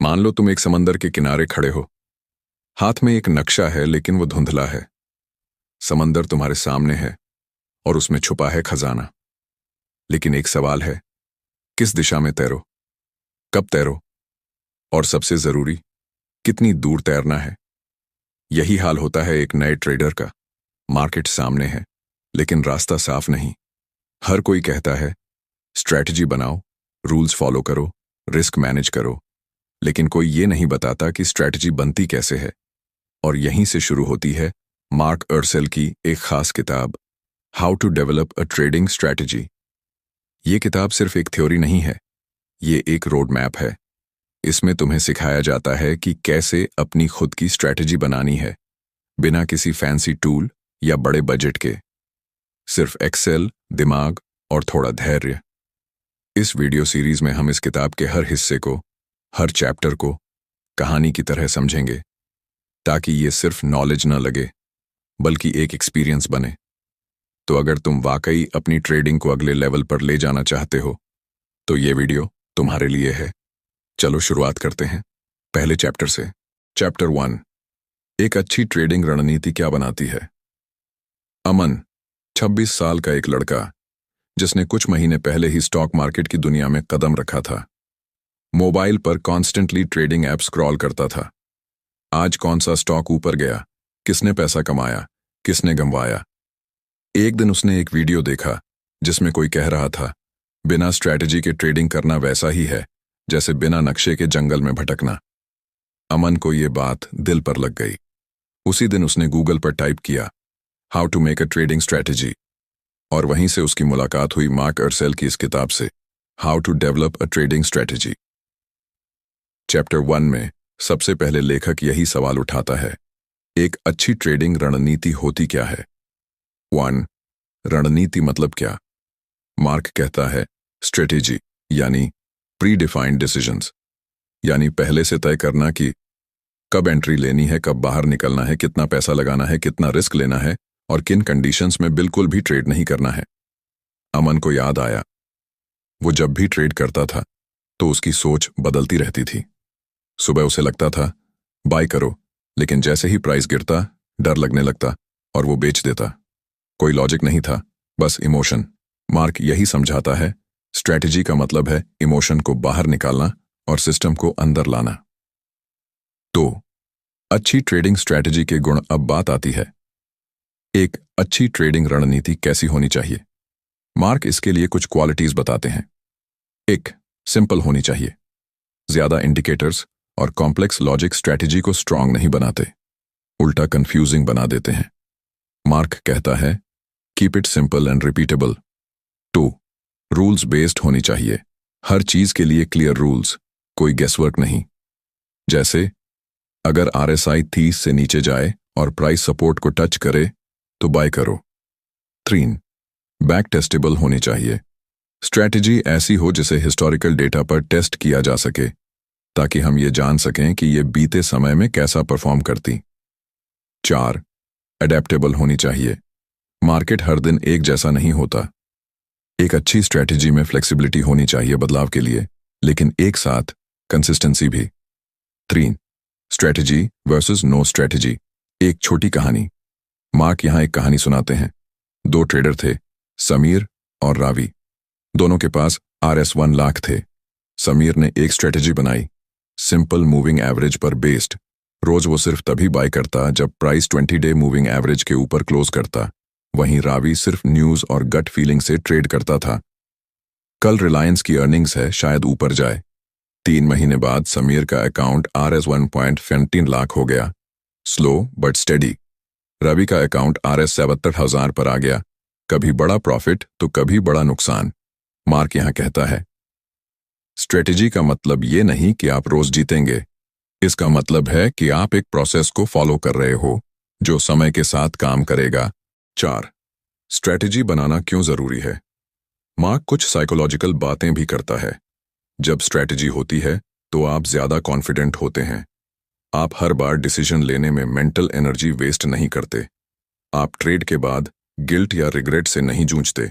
मान लो तुम एक समंदर के किनारे खड़े हो। हाथ में एक नक्शा है लेकिन वो धुंधला है। समंदर तुम्हारे सामने है और उसमें छुपा है खजाना। लेकिन एक सवाल है, किस दिशा में तैरो, कब तैरो और सबसे जरूरी, कितनी दूर तैरना है। यही हाल होता है एक नए ट्रेडर का। मार्केट सामने है लेकिन रास्ता साफ नहीं। हर कोई कहता है स्ट्रैटेजी बनाओ, रूल्स फॉलो करो, रिस्क मैनेज करो, लेकिन कोई ये नहीं बताता कि स्ट्रैटेजी बनती कैसे है। और यहीं से शुरू होती है मार्क अर्सेल की एक खास किताब, how to develop a trading strategy. ये किताब सिर्फ एक थ्योरी नहीं है, ये एक रोड मैप है। इसमें तुम्हें सिखाया जाता है कि कैसे अपनी खुद की स्ट्रैटेजी बनानी है, बिना किसी फैंसी टूल या बड़े बजट के। सिर्फ एक्सेल, दिमाग और थोड़ा धैर्य। इस वीडियो सीरीज में हम इस किताब के हर हिस्से को, हर चैप्टर को कहानी की तरह समझेंगे, ताकि ये सिर्फ नॉलेज न लगे बल्कि एक एक्सपीरियंस बने। तो अगर तुम वाकई अपनी ट्रेडिंग को अगले लेवल पर ले जाना चाहते हो तो ये वीडियो तुम्हारे लिए है। चलो शुरुआत करते हैं पहले चैप्टर से। चैप्टर 1, एक अच्छी ट्रेडिंग रणनीति क्या बनाती है। अमन 26 साल का एक लड़का, जिसने कुछ महीने पहले ही स्टॉक मार्केट की दुनिया में कदम रखा था। मोबाइल पर कॉन्स्टेंटली ट्रेडिंग ऐप स्क्रॉल करता था। आज कौन सा स्टॉक ऊपर गया, किसने पैसा कमाया, किसने गंवाया। एक दिन उसने एक वीडियो देखा जिसमें कोई कह रहा था, बिना स्ट्रैटेजी के ट्रेडिंग करना वैसा ही है जैसे बिना नक्शे के जंगल में भटकना। अमन को ये बात दिल पर लग गई। उसी दिन उसने गूगल पर टाइप किया, how to make a trading strategy, और वहीं से उसकी मुलाकात हुई मार्क अर्सेल की इस किताब से, how to develop a trading strategy. Chapter 1 में सबसे पहले लेखक यही सवाल उठाता है, एक अच्छी ट्रेडिंग रणनीति होती क्या है। 1, रणनीति मतलब क्या। मार्क कहता है स्ट्रेटेजी यानी प्री डिफाइंड डिसीजंस, यानी पहले से तय करना कि कब एंट्री लेनी है, कब बाहर निकलना है, कितना पैसा लगाना है, कितना रिस्क लेना है और किन कंडीशंस में बिल्कुल भी ट्रेड नहीं करना है। अमन को याद आया, वो जब भी ट्रेड करता था तो उसकी सोच बदलती रहती थी। सुबह उसे लगता था बाय करो, लेकिन जैसे ही प्राइस गिरता डर लगने लगता और वो बेच देता। कोई लॉजिक नहीं था, बस इमोशन। मार्क यही समझाता है, स्ट्रैटेजी का मतलब है इमोशन को बाहर निकालना और सिस्टम को अंदर लाना। तो अच्छी ट्रेडिंग स्ट्रैटेजी के गुण। अब बात आती है, एक अच्छी ट्रेडिंग रणनीति कैसी होनी चाहिए। मार्क इसके लिए कुछ क्वालिटीज बताते हैं। 1, सिंपल होनी चाहिए। ज्यादा इंडिकेटर्स और कॉम्प्लेक्स लॉजिक स्ट्रैटेजी को स्ट्रांग नहीं बनाते, उल्टा कंफ्यूजिंग बना देते हैं। मार्क कहता है, keep it simple and repeatable. 2, rules based होनी चाहिए। हर चीज के लिए क्लियर रूल्स, कोई गेसवर्क नहीं। जैसे अगर RSI 30 से नीचे जाए और प्राइस सपोर्ट को टच करे तो बाय करो। 3, बैक टेस्टेबल होनी चाहिए। स्ट्रैटेजी ऐसी हो जिसे हिस्टोरिकल डेटा पर टेस्ट किया जा सके, ताकि हम ये जान सकें कि ये बीते समय में कैसा परफॉर्म करती। 4, अडेप्टेबल होनी चाहिए। मार्केट हर दिन एक जैसा नहीं होता। एक अच्छी स्ट्रैटेजी में फ्लेक्सिबिलिटी होनी चाहिए बदलाव के लिए, लेकिन एक साथ कंसिस्टेंसी भी। 3, स्ट्रैटेजी वर्सेस नो स्ट्रैटेजी। एक छोटी कहानी। मार्क यहां एक कहानी सुनाते हैं। 2 ट्रेडर थे, समीर और रावी। दोनों के पास RS 1 लाख थे। समीर ने एक स्ट्रैटेजी बनाई, सिंपल मूविंग एवरेज पर बेस्ड। रोज वो सिर्फ तभी बाय करता जब प्राइस 20 डे मूविंग एवरेज के ऊपर क्लोज करता। वहीं रावी सिर्फ न्यूज और गट फीलिंग से ट्रेड करता था। कल रिलायंस की अर्निंग्स है, शायद ऊपर जाए। 3 महीने बाद समीर का अकाउंट RS 1.15 लाख हो गया, स्लो बट स्टेडी। रवि का अकाउंट RS 77,000 पर आ गया, कभी बड़ा प्रॉफिट तो कभी बड़ा नुकसान। मार्क यहां कहता है, स्ट्रेटेजी का मतलब ये नहीं कि आप रोज जीतेंगे, इसका मतलब है कि आप एक प्रोसेस को फॉलो कर रहे हो जो समय के साथ काम करेगा। 4, स्ट्रेटेजी बनाना क्यों जरूरी है। मार्क कुछ साइकोलॉजिकल बातें भी करता है। जब स्ट्रेटेजी होती है तो आप ज्यादा कॉन्फिडेंट होते हैं। आप हर बार डिसीजन लेने में मेंटल एनर्जी वेस्ट नहीं करते। आप ट्रेड के बाद गिल्ट या रिग्रेट से नहीं जूझते,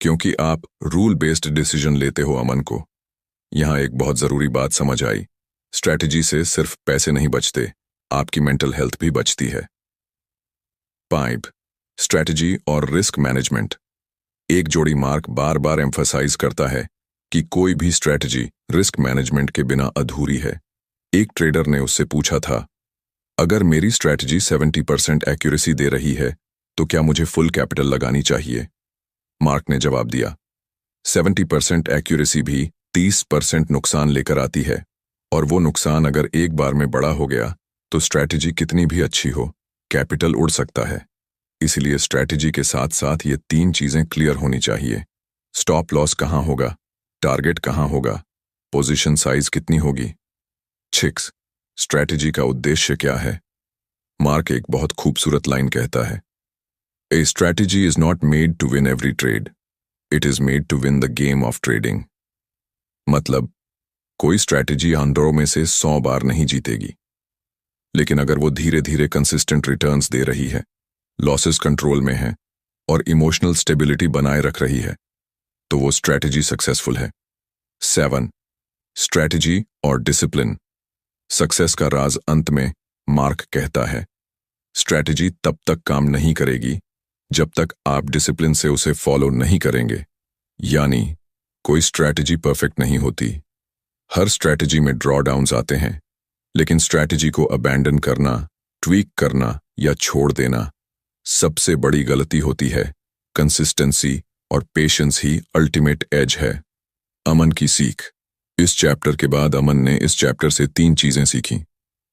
क्योंकि आप रूल बेस्ड डिसीजन लेते हो। अमन को यहां एक बहुत जरूरी बात समझ आई, स्ट्रैटेजी से सिर्फ पैसे नहीं बचते, आपकी मेंटल हेल्थ भी बचती है। 5. स्ट्रैटेजी और रिस्क मैनेजमेंट। एक जोड़ी मार्क बार बार एम्फसाइज करता है कि कोई भी स्ट्रैटेजी रिस्क मैनेजमेंट के बिना अधूरी है। एक ट्रेडर ने उससे पूछा था, अगर मेरी स्ट्रैटेजी 70% एक्यूरेसी दे रही है तो क्या मुझे फुल कैपिटल लगानी चाहिए? मार्क ने जवाब दिया, 70% एक्यूरेसी भी 30% नुकसान लेकर आती है, और वो नुकसान अगर एक बार में बड़ा हो गया तो स्ट्रैटेजी कितनी भी अच्छी हो, कैपिटल उड़ सकता है। इसलिए स्ट्रैटेजी के साथ साथ ये 3 चीजें क्लियर होनी चाहिए। स्टॉप लॉस कहाँ होगा, टारगेट कहाँ होगा, पोजीशन साइज कितनी होगी। 6. स्ट्रैटेजी का उद्देश्य क्या है? मार्क एक बहुत खूबसूरत लाइन कहता है, a strategy is not made to win every trade, it is made to win the game of trading. मतलब कोई स्ट्रैटेजी आंदों में से 100 बार नहीं जीतेगी, लेकिन अगर वो धीरे धीरे कंसिस्टेंट रिटर्न्स दे रही है, लॉसेस कंट्रोल में है और इमोशनल स्टेबिलिटी बनाए रख रही है, तो वो स्ट्रैटेजी सक्सेसफुल है। 7. स्ट्रैटेजी और डिसिप्लिन। सक्सेस का राज अंत में मार्क कहता है, स्ट्रैटेजी तब तक काम नहीं करेगी जब तक आप डिसिप्लिन से उसे फॉलो नहीं करेंगे। यानी कोई स्ट्रैटेजी परफेक्ट नहीं होती। हर स्ट्रैटेजी में ड्रॉडाउन्स आते हैं, लेकिन स्ट्रैटेजी को अबैंडन करना, ट्वीक करना या छोड़ देना सबसे बड़ी गलती होती है। कंसिस्टेंसी और पेशेंस ही अल्टीमेट एज है। अमन की सीख। इस चैप्टर के बाद अमन ने इस चैप्टर से 3 चीजें सीखी।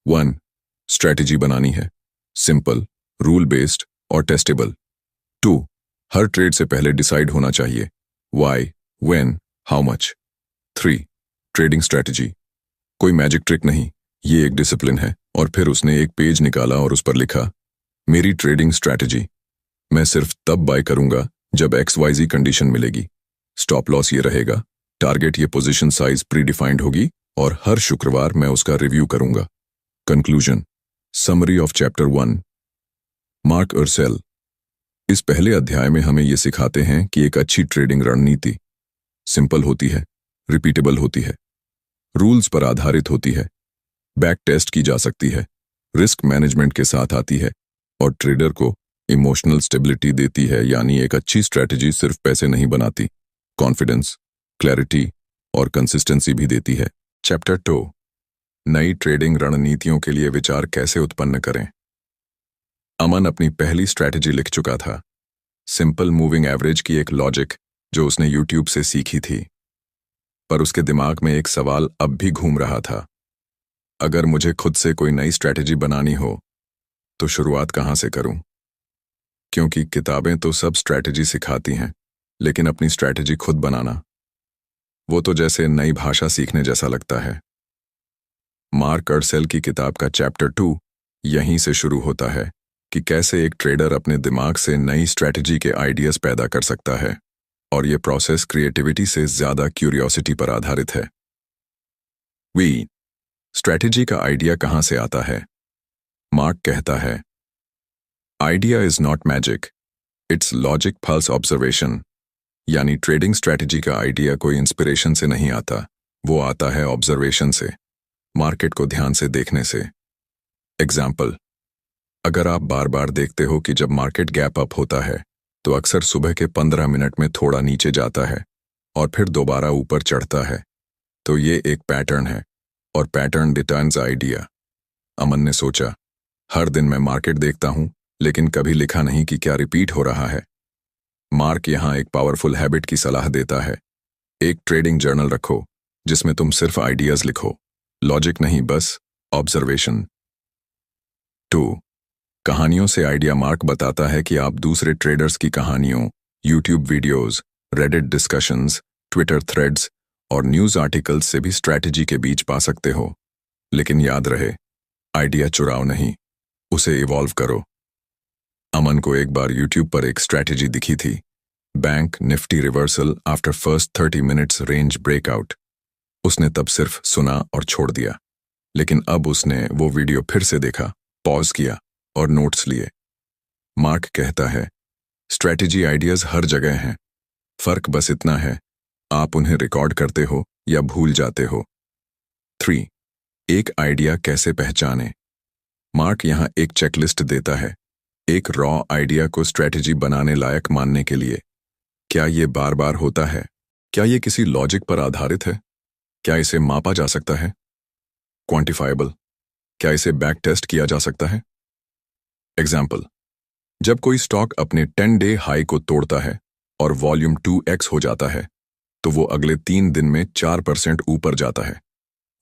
1. स्ट्रैटेजी बनानी है, सिंपल, रूल बेस्ड और टेस्टेबल। 2. हर ट्रेड से पहले डिसाइड होना चाहिए, why, when, how much. 3. Trading strategy कोई मैजिक ट्रिक नहीं, ये एक डिसिप्लिन है। और फिर उसने एक पेज निकाला और उस पर लिखा, मेरी ट्रेडिंग स्ट्रैटेजी, मैं सिर्फ तब बाय करूंगा जब XYZ कंडीशन मिलेगी। स्टॉप लॉस ये रहेगा, टारगेट ये पोजीशन साइज प्री डिफाइंड होगी और हर शुक्रवार मैं उसका रिव्यू करूंगा। Conclusion. Summary of chapter 1। Mark अर्सेल इस पहले अध्याय में हमें ये सिखाते हैं कि एक अच्छी ट्रेडिंग रणनीति सिंपल होती है, रिपीटेबल होती है, रूल्स पर आधारित होती है, बैक टेस्ट की जा सकती है, रिस्क मैनेजमेंट के साथ आती है और ट्रेडर को इमोशनल स्टेबिलिटी देती है। यानी एक अच्छी स्ट्रैटेजी सिर्फ पैसे नहीं बनाती, कॉन्फिडेंस, क्लैरिटी और कंसिस्टेंसी भी देती है। चैप्टर 2। नई ट्रेडिंग रणनीतियों के लिए विचार कैसे उत्पन्न करें। अमन अपनी पहली स्ट्रैटेजी लिख चुका था, सिंपल मूविंग एवरेज की एक लॉजिक जो उसने यूट्यूब से सीखी थी। पर उसके दिमाग में एक सवाल अब भी घूम रहा था, अगर मुझे खुद से कोई नई स्ट्रैटेजी बनानी हो तो शुरुआत कहाँ से करूं? क्योंकि किताबें तो सब स्ट्रैटेजी सिखाती हैं, लेकिन अपनी स्ट्रैटेजी खुद बनाना, वो तो जैसे नई भाषा सीखने जैसा लगता है। मार्क अर्सेल की किताब का चैप्टर 2 यहीं से शुरू होता है कि कैसे एक ट्रेडर अपने दिमाग से नई स्ट्रैटेजी के आइडियाज पैदा कर सकता है, और ये प्रोसेस क्रिएटिविटी से ज्यादा क्यूरियोसिटी पर आधारित है। स्ट्रैटेजी का आइडिया कहाँ से आता है? मार्क कहता है, idea is not magic, it's logic pulse observation. यानी ट्रेडिंग स्ट्रैटेजी का आइडिया कोई इंस्पिरेशन से नहीं आता, वो आता है ऑब्जर्वेशन से, मार्केट को ध्यान से देखने से। एग्जाम्पल, अगर आप बार बार देखते हो कि जब मार्केट गैप अप होता है तो अक्सर सुबह के 15 मिनट में थोड़ा नीचे जाता है और फिर दोबारा ऊपर चढ़ता है, तो ये एक पैटर्न है और पैटर्न डिटर्न्स आइडिया। अमन ने सोचा, हर दिन मैं मार्केट देखता हूं लेकिन कभी लिखा नहीं कि क्या रिपीट हो रहा है। मार्क यहां एक पावरफुल हैबिट की सलाह देता है, एक ट्रेडिंग जर्नल रखो जिसमें तुम सिर्फ आइडियाज लिखो, लॉजिक नहीं, बस ऑब्जर्वेशन। 2. कहानियों से आइडिया। मार्क बताता है कि आप दूसरे ट्रेडर्स की कहानियों, YouTube videos, Reddit discussions, Twitter threads और न्यूज आर्टिकल्स से भी स्ट्रैटेजी के बीच पा सकते हो। लेकिन याद रहे, आइडिया चुराओ नहीं, उसे इवॉल्व करो। अमन को एक बार यूट्यूब पर एक स्ट्रैटेजी दिखी थी, bank Nifty reversal after first 30 minutes range breakout. उसने तब सिर्फ सुना और छोड़ दिया, लेकिन अब उसने वो वीडियो फिर से देखा, पॉज किया और नोट्स लिए। मार्क कहता है, स्ट्रैटेजी आइडियाज हर जगह हैं, फर्क बस इतना है, आप उन्हें रिकॉर्ड करते हो या भूल जाते हो। 3. एक आइडिया कैसे पहचाने? मार्क यहाँ एक चेकलिस्ट देता है, एक रॉ आइडिया को स्ट्रेटजी बनाने लायक मानने के लिए। क्या ये बार बार होता है? क्या ये किसी लॉजिक पर आधारित है? क्या इसे मापा जा सकता है? क्वांटिफाइबल? क्या इसे बैक टेस्ट किया जा सकता है? एग्जाम्पल, जब कोई स्टॉक अपने 10-डे हाई को तोड़ता है और वॉल्यूम 2x हो जाता है, तो वो अगले 3 दिन में 4% ऊपर जाता है।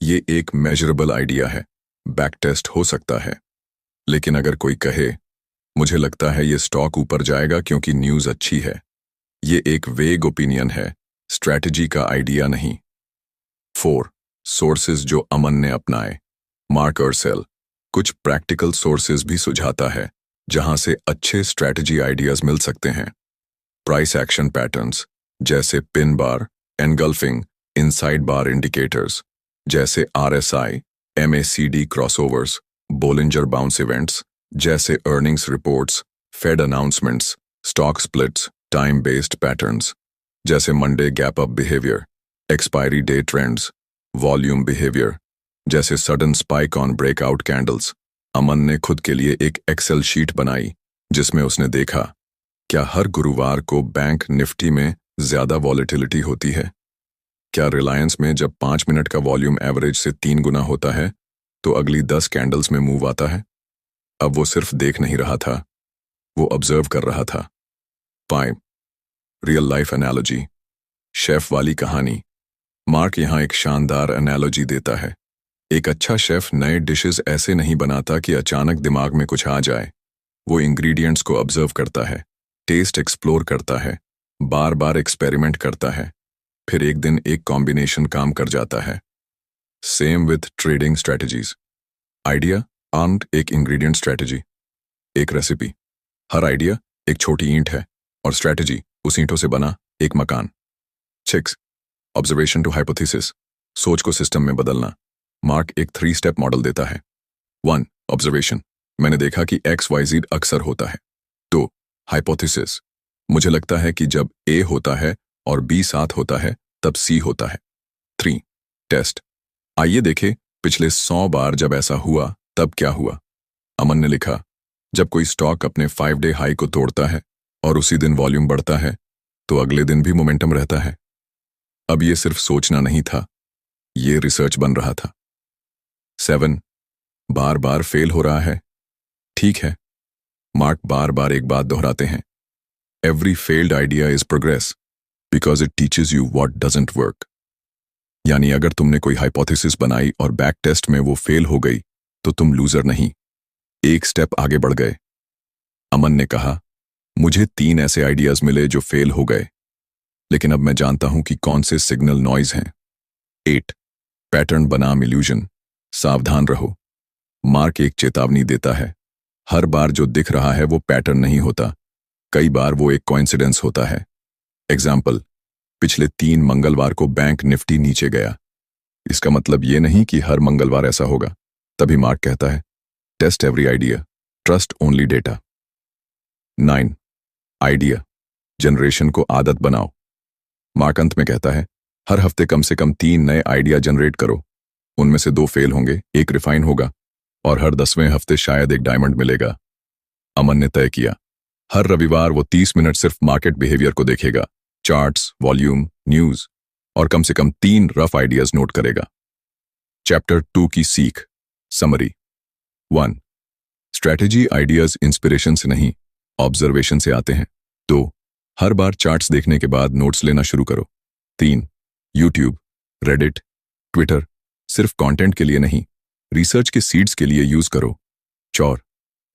ये एक मेजरेबल आइडिया है, बैक टेस्ट हो सकता है। लेकिन अगर कोई कहे, मुझे लगता है ये स्टॉक ऊपर जाएगा क्योंकि न्यूज़ अच्छी है, ये एक वेग ओपिनियन है, स्ट्रैटेजी का आइडिया नहीं। 4. सोर्सेज जो अमन ने अपनाए। मार्क अर्सेल कुछ प्रैक्टिकल सोर्सेज भी सुझाता है जहां से अच्छे स्ट्रैटेजी आइडियाज मिल सकते हैं। प्राइस एक्शन पैटर्न्स जैसे pin bar, engulfing, inside bar indicators जैसे RSI, MACD crossovers, Bollinger bounce events जैसे earnings reports, Fed announcements, stock splits, time based patterns जैसे Monday gap up behaviour, expiry day trends, volume behaviour जैसे sudden spike on breakout candles. Aman ने खुद के लिए एक Excel sheet बनाई जिसमें उसने देखा, क्या हर गुरुवार को बैंक निफ्टी में ज्यादा वॉलेटिलिटी होती है? क्या रिलायंस में जब 5 मिनट का वॉल्यूम एवरेज से 3 गुना होता है तो अगली 10 कैंडल्स में मूव आता है? अब वो सिर्फ देख नहीं रहा था, वो ऑब्जर्व कर रहा था। 5. रियल लाइफ एनालॉजी, शेफ वाली कहानी। मार्क यहाँ एक शानदार एनालॉजी देता है। एक अच्छा शेफ नए डिशेस ऐसे नहीं बनाता कि अचानक दिमाग में कुछ आ जाए। वो इंग्रेडिएंट्स को ऑब्जर्व करता है, टेस्ट एक्सप्लोर करता है, बार बार एक्सपेरिमेंट करता है, फिर एक दिन एक कॉम्बिनेशन काम कर जाता है। Same with trading strategies. Idea armed एक इंग्रेडिएंट स्ट्रेटजी, एक रेसिपी। हर आइडिया एक छोटी ईंट है और स्ट्रेटजी उस ईंटों से बना एक मकान। 6. ऑब्जर्वेशन टू हाइपोथेसिस, सोच को सिस्टम में बदलना। मार्क एक 3 स्टेप मॉडल देता है। 1. ऑब्जर्वेशन, मैंने देखा कि XYZ अक्सर होता है। 2. हाइपोथेसिस, मुझे लगता है कि जब A होता है और B साथ होता है तब C होता है। 3. टेस्ट, आइए देखें पिछले 100 बार जब ऐसा हुआ तब क्या हुआ। अमन ने लिखा, जब कोई स्टॉक अपने 5-डे हाई को तोड़ता है और उसी दिन वॉल्यूम बढ़ता है तो अगले दिन भी मोमेंटम रहता है। अब ये सिर्फ सोचना नहीं था, ये रिसर्च बन रहा था। 7. बार बार फेल हो रहा है। ठीक है, मार्क बार बार एक बात दोहराते हैं, every failed idea is progress because it teaches you what doesn't work. यानी अगर तुमने कोई हाइपोथेसिस बनाई और बैक टेस्ट में वो फेल हो गई तो तुम लूजर नहीं, एक स्टेप आगे बढ़ गए। अमन ने कहा, मुझे 3 ऐसे आइडियाज मिले जो फेल हो गए, लेकिन अब मैं जानता हूं कि कौन से सिग्नल नॉइज हैं। 8. पैटर्न बनाम इल्यूजन, सावधान रहो। मार्क एक चेतावनी देता है, हर बार जो दिख रहा है वो पैटर्न नहीं होता, कई बार वो एक कोइंसिडेंस होता है। एग्जाम्पल, पिछले 3 मंगलवार को बैंक निफ्टी नीचे गया, इसका मतलब ये नहीं कि हर मंगलवार ऐसा होगा। तभी मार्क कहता है, test every idea, trust only data. 9. Idea generation को आदत बनाओ। मार्क अंत में कहता है, हर हफ्ते कम से कम 3 नए आइडिया जनरेट करो, उनमें से 2 फेल होंगे, एक रिफाइन होगा और हर 10वें हफ्ते शायद एक डायमंड मिलेगा। अमन ने तय किया, हर रविवार वो 30 मिनट सिर्फ मार्केट बिहेवियर को देखेगा, चार्ट्स, वॉल्यूम, न्यूज और कम से कम 3 रफ आइडियाज नोट करेगा। चैप्टर 2 की सीख, समरी। 1. स्ट्रैटेजी आइडियाज इंस्पिरेशन से नहीं, ऑब्जर्वेशन से आते हैं। 2. हर बार चार्ट्स देखने के बाद नोट्स लेना शुरू करो। 3. यूट्यूब, रेडिट, ट्विटर सिर्फ कंटेंट के लिए नहीं, रिसर्च के सीड्स के लिए यूज करो। 4.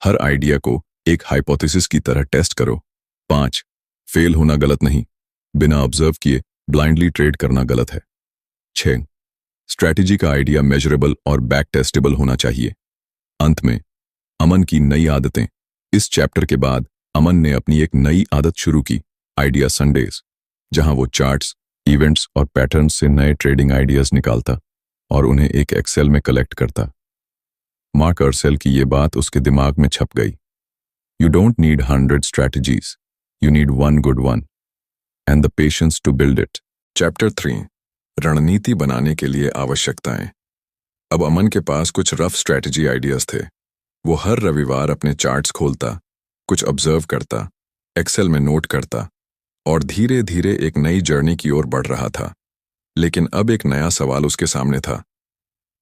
हर आइडिया को एक हाइपोथेसिस की तरह टेस्ट करो। 5. फेल होना गलत नहीं, बिना ऑब्जर्व किए ब्लाइंडली ट्रेड करना गलत है। 6. स्ट्रैटेजी का आइडिया मेजरेबल और बैक टेस्टेबल होना चाहिए। अंत में अमन की नई आदतें। इस चैप्टर के बाद अमन ने अपनी एक नई आदत शुरू की, आइडिया संडेज, जहां वो चार्ट्स, इवेंट्स और पैटर्न्स से नए ट्रेडिंग आइडियाज निकालता और उन्हें एक एक्सेल में कलेक्ट करता। मार्क अर्सेल की ये बात उसके दिमाग में छप गई। You don't need 100 strategies, you need 1 good one and the patience to build it. Chapter 3, रणनीति बनाने के लिए आवश्यकताएं। अब अमन के पास कुछ रफ स्ट्रैटेजी आइडियाज थे। वो हर रविवार अपने चार्ट्स खोलता, कुछ ऑब्जर्व करता, एक्सेल में नोट करता और धीरे धीरे एक नई जर्नी की ओर बढ़ रहा था। लेकिन अब एक नया सवाल उसके सामने था,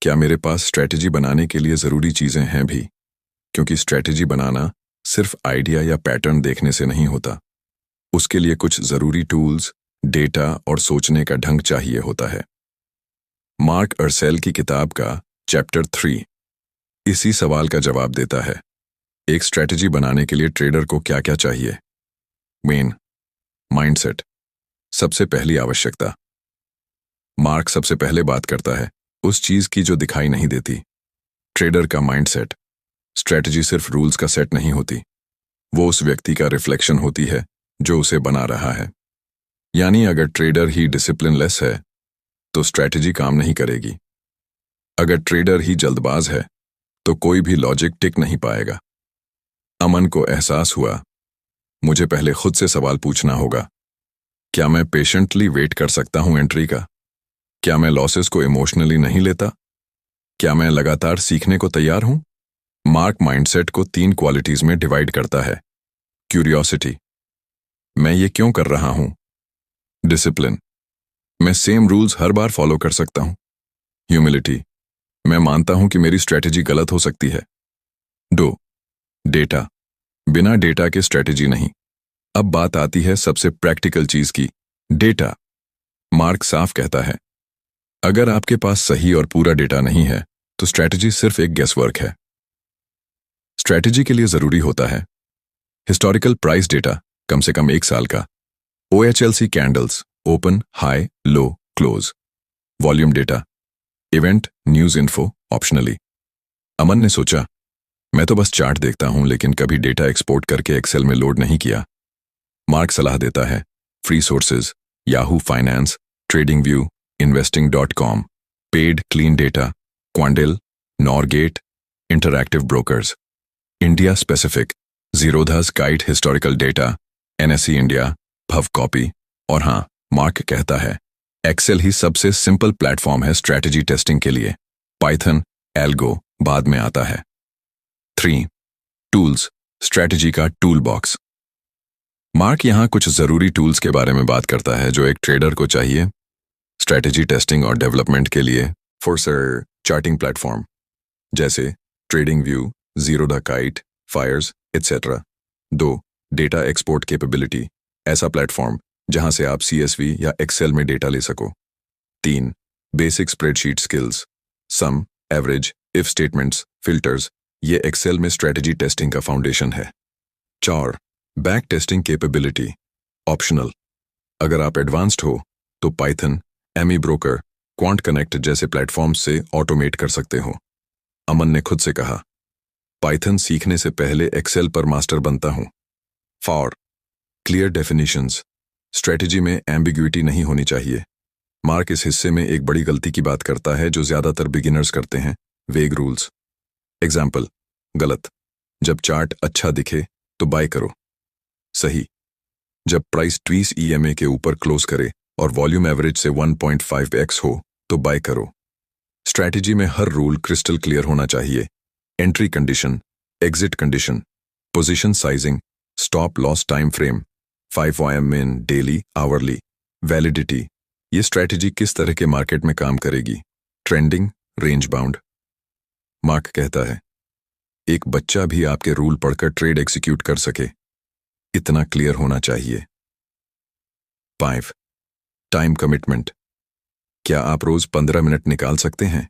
क्या मेरे पास स्ट्रैटेजी बनाने के लिए ज़रूरी चीज़ें हैं भी? क्योंकि स्ट्रैटेजी बनाना सिर्फ आइडिया या पैटर्न देखने से नहीं होता, उसके लिए कुछ ज़रूरी टूल्स, डेटा और सोचने का ढंग चाहिए होता है। मार्क अर्सेल की किताब का चैप्टर 3 इसी सवाल का जवाब देता है। एक स्ट्रैटेजी बनाने के लिए ट्रेडर को क्या क्या चाहिए? मेन माइंडसेट, सबसे पहली आवश्यकता। मार्क सबसे पहले बात करता है उस चीज की जो दिखाई नहीं देती, ट्रेडर का माइंडसेट। स्ट्रैटेजी सिर्फ रूल्स का सेट नहीं होती, वो उस व्यक्ति का रिफ्लेक्शन होती है जो उसे बना रहा है। यानी अगर ट्रेडर ही डिसिप्लिनलेस है तो स्ट्रैटेजी काम नहीं करेगी। अगर ट्रेडर ही जल्दबाज है तो कोई भी लॉजिक टिक नहीं पाएगा। अमन को एहसास हुआ, मुझे पहले खुद से सवाल पूछना होगा, क्या मैं पेशेंटली वेट कर सकता हूं एंट्री का? क्या मैं लॉसेस को इमोशनली नहीं लेता? क्या मैं लगातार सीखने को तैयार हूं? मार्क माइंडसेट को 3 क्वालिटीज में डिवाइड करता है। क्यूरियोसिटी, मैं ये क्यों कर रहा हूं? डिसिप्लिन, मैं सेम रूल्स हर बार फॉलो कर सकता हूं। ह्यूमिलिटी, मैं मानता हूं कि मेरी स्ट्रैटेजी गलत हो सकती है। 2. डेटा, बिना डेटा के स्ट्रैटेजी नहीं। अब बात आती है सबसे प्रैक्टिकल चीज की, डेटा। मार्क साफ कहता है, अगर आपके पास सही और पूरा डेटा नहीं है तो स्ट्रैटेजी सिर्फ एक गेसवर्क है। स्ट्रैटेजी के लिए जरूरी होता है हिस्टोरिकल प्राइस डेटा, कम से कम 1 साल का। OHLC candles, open, high, low, close. Volume data, event, news info, optionally. Aman ने सोचा, मैं तो बस चार्ट देखता हूं लेकिन कभी डेटा एक्सपोर्ट करके एक्सेल में लोड नहीं किया। मार्क सलाह देता है, free sources, Yahoo Finance, trading view, investing.com, paid clean data, Quandl, Norgate, Interactive Brokers. India specific, Zerodha's guide historical data, NSE India, bhav copy. और हाँ, मार्क कहता है, एक्सेल ही सबसे सिंपल प्लेटफॉर्म है स्ट्रैटेजी टेस्टिंग के लिए। पाइथन, एल्गो बाद में आता है। 3. टूल्स, स्ट्रैटेजी का टूल बॉक्स। मार्क यहां कुछ जरूरी टूल्स के बारे में बात करता है जो एक ट्रेडर को चाहिए स्ट्रैटेजी टेस्टिंग और डेवलपमेंट के लिए। फोर्सर चार्टिंग प्लेटफॉर्म जैसे TradingView, Zerodha Kite, Fyers etc. 2. Data export capability, ऐसा प्लेटफॉर्म जहां से आप CSV या एक्सेल में डेटा ले सको। 3. Basic spreadsheet skills, sum, average, if statements, filters, ये एक्सेल में स्ट्रैटेजी टेस्टिंग का फाउंडेशन है। 4. Back testing capability, optional. अगर आप एडवांस्ड हो तो Python, ME broker, QuantConnect जैसे प्लेटफॉर्म्स से ऑटोमेट कर सकते हो। अमन ने खुद से कहा, पाइथन सीखने से पहले एक्सेल पर मास्टर बनता हूं। 4. क्लियर डेफिनेशंस, स्ट्रैटेजी में एम्बिग्युइटी नहीं होनी चाहिए। मार्क इस हिस्से में एक बड़ी गलती की बात करता है जो ज्यादातर बिगिनर्स करते हैं, वेग रूल्स। एग्जाम्पल, गलत, जब चार्ट अच्छा दिखे तो बाय करो। सही, जब प्राइस 20 EMA के ऊपर क्लोज करे और वॉल्यूम एवरेज से 1.5x हो तो बाय करो। स्ट्रैटेजी में हर रूल क्रिस्टल क्लियर होना चाहिए। Entry condition, exit condition, position sizing, stop loss time frame, 5 OM इन डेली, आवरली, वैलिडिटी, ये स्ट्रैटेजी किस तरह के मार्केट में काम करेगी, ट्रेंडिंग, रेंज बाउंड। मार्क कहता है, एक बच्चा भी आपके रूल पढ़कर ट्रेड एग्जीक्यूट कर सके, इतना क्लियर होना चाहिए। 5. टाइम कमिटमेंट, क्या आप रोज 15 मिनट निकाल सकते हैं?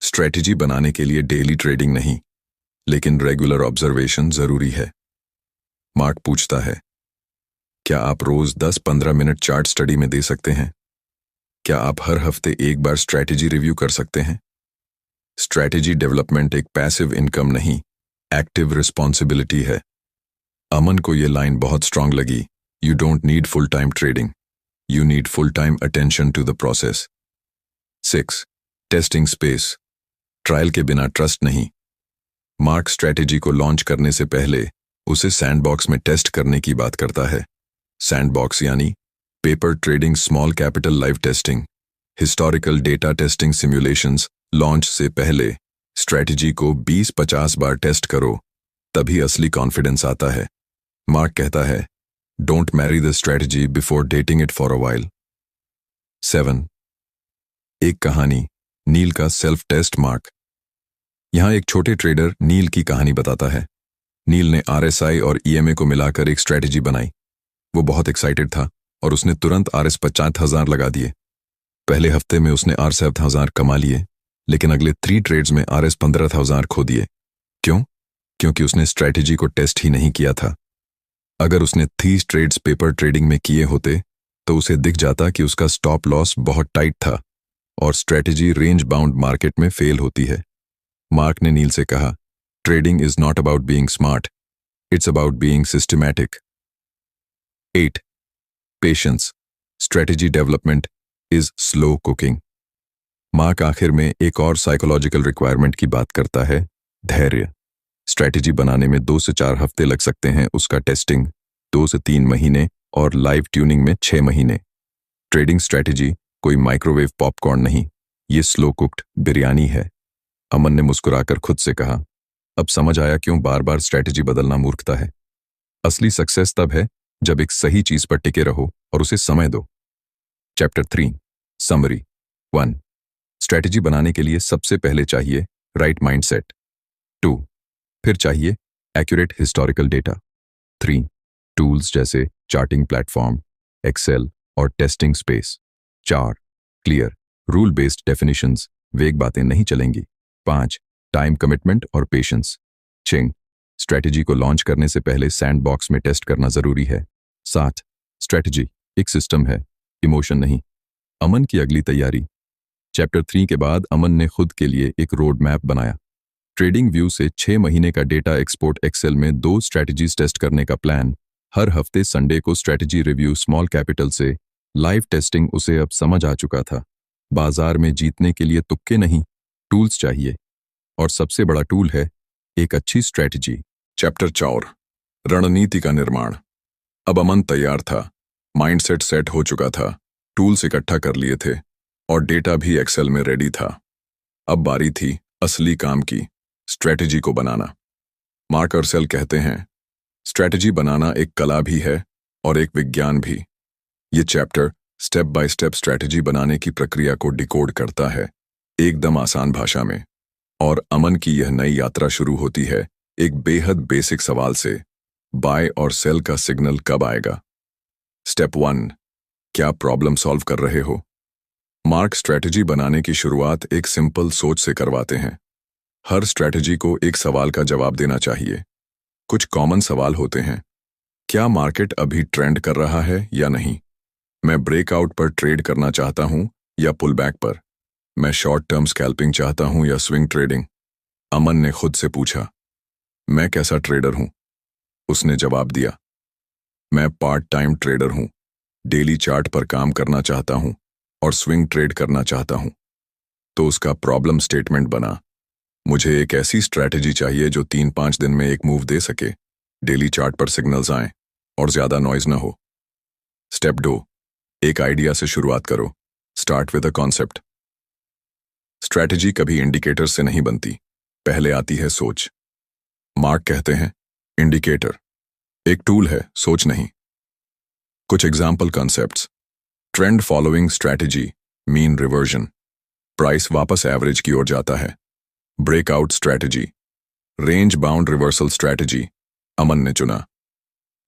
स्ट्रैटेजी बनाने के लिए डेली ट्रेडिंग नहीं, लेकिन रेगुलर ऑब्जर्वेशन जरूरी है। मार्क पूछता है, क्या आप रोज 10-15 मिनट चार्ट स्टडी में दे सकते हैं? क्या आप हर हफ्ते एक बार स्ट्रैटेजी रिव्यू कर सकते हैं? स्ट्रैटेजी डेवलपमेंट एक पैसिव इनकम नहीं, एक्टिव रिस्पॉन्सिबिलिटी है। अमन को यह लाइन बहुत स्ट्रांग लगी, you don't need full time trading, you need full time attention to the process. 6. Testing space, trial के बिना ट्रस्ट नहीं। मार्क स्ट्रैटेजी को लॉन्च करने से पहले उसे सैंडबॉक्स में टेस्ट करने की बात करता है। सैंडबॉक्स यानी paper trading, small capital live testing, historical data testing, simulations, launch से पहले स्ट्रैटेजी को 20-50 बार टेस्ट करो, तभी असली कॉन्फिडेंस आता है। मार्क कहता है, don't marry the strategy before dating it for a while. 7. एक कहानी, नील का सेल्फ टेस्ट। मार्क यहां एक छोटे ट्रेडर नील की कहानी बताता है। नील ने RSI और EMA को मिलाकर एक स्ट्रैटेजी बनाई। वो बहुत एक्साइटेड था और उसने तुरंत RS 50,000 लगा दिए। पहले हफ्ते में उसने RS 7,000 कमा लिए, लेकिन अगले 3 ट्रेड्स में RS 15,000 खो दिए। क्यों? क्योंकि उसने स्ट्रैटेजी को टेस्ट ही नहीं किया था। अगर उसने 30 ट्रेड्स पेपर ट्रेडिंग में किए होते तो उसे दिख जाता कि उसका स्टॉप लॉस बहुत टाइट था और स्ट्रैटेजी रेंज बाउंड मार्केट में फेल होती है। मार्क ने नील से कहा, trading is not about being smart, it's about being systematic. 8. Patience, strategy development is slow cooking. Mark आखिर में एक और साइकोलॉजिकल रिक्वायरमेंट की बात करता है, धैर्य। स्ट्रैटेजी बनाने में 2 से 4 हफ्ते लग सकते हैं, उसका टेस्टिंग 2 से 3 महीने और लाइव ट्यूनिंग में 6 महीने। ट्रेडिंग स्ट्रैटेजी कोई माइक्रोवेव पॉपकॉर्न नहीं, ये स्लो कुक्ड बिरयानी है। अमन ने मुस्कुराकर खुद से कहा, अब समझ आया क्यों बार बार स्ट्रैटेजी बदलना मूर्खता है। असली सक्सेस तब है जब एक सही चीज पर टिके रहो और उसे समय दो। Chapter 3 summary. 1. स्ट्रैटेजी बनाने के लिए सबसे पहले चाहिए राइट माइंडसेट। 2. फिर चाहिए एक्यूरेट हिस्टोरिकल डेटा। 3. टूल्स जैसे चार्टिंग प्लेटफॉर्म, एक्सेल और testing space. 4. Clear rule based definitions, वेग बातें नहीं चलेंगी। 5. टाइम कमिटमेंट और पेशेंस। 6. स्ट्रैटेजी को लॉन्च करने से पहले सैंडबॉक्स में टेस्ट करना जरूरी है। 7. स्ट्रैटेजी एक सिस्टम है, इमोशन नहीं। अमन की अगली तैयारी। चैप्टर 3 के बाद अमन ने खुद के लिए एक रोड मैप बनाया। ट्रेडिंग व्यू से 6 महीने का डेटा एक्सपोर्ट, एक्सेल में 2 स्ट्रैटेजीज टेस्ट करने का प्लान, हर हफ्ते संडे को स्ट्रैटेजी रिव्यू, स्मॉल कैपिटल से लाइव टेस्टिंग। उसे अब समझ आ चुका था, बाजार में जीतने के लिए तुक्के नहीं, टूल्स चाहिए, और सबसे बड़ा टूल है एक अच्छी स्ट्रैटेजी। चैप्टर 4 रणनीति का निर्माण। अब अमन तैयार था, माइंडसेट सेट हो चुका था, टूल्स इकट्ठा कर लिए थे और डेटा भी एक्सेल में रेडी था। अब बारी थी असली काम की, स्ट्रैटेजी को बनाना। मार्क अर्सेल कहते हैं, स्ट्रैटेजी बनाना एक कला भी है और एक विज्ञान भी। ये chapter step by step strategy बनाने की प्रक्रिया को डिकोड करता है, एकदम आसान भाषा में। और अमन की यह नई यात्रा शुरू होती है एक बेहद बेसिक सवाल से, बाय और सेल का सिग्नल कब आएगा। स्टेप 1, क्या प्रॉब्लम सॉल्व कर रहे हो? मार्क स्ट्रैटेजी बनाने की शुरुआत एक सिंपल सोच से करवाते हैं। हर स्ट्रैटेजी को एक सवाल का जवाब देना चाहिए। कुछ कॉमन सवाल होते हैं, क्या मार्केट अभी ट्रेंड कर रहा है या नहीं? मैं ब्रेकआउट पर ट्रेड करना चाहता हूं या पुल बैक पर? मैं शॉर्ट टर्म स्कैल्पिंग चाहता हूं या स्विंग ट्रेडिंग? अमन ने खुद से पूछा, मैं कैसा ट्रेडर हूं? उसने जवाब दिया, मैं पार्ट टाइम ट्रेडर हूं, डेली चार्ट पर काम करना चाहता हूं और स्विंग ट्रेड करना चाहता हूं। तो उसका प्रॉब्लम स्टेटमेंट बना, मुझे एक ऐसी स्ट्रैटेजी चाहिए जो 3-5 दिन में एक मूव दे सके, डेली चार्ट पर सिग्नल्स आए और ज्यादा नॉइज ना हो। स्टेप 2, एक आइडिया से शुरुआत करो, start with a concept. Strategy कभी इंडिकेटर से नहीं बनती, पहले आती है सोच। मार्क कहते हैं, इंडिकेटर एक टूल है, सोच नहीं। कुछ example concepts, trend following strategy, mean reversion, price वापस एवरेज की ओर जाता है। Breakout strategy, range bound reversal strategy, Aman ने चुना।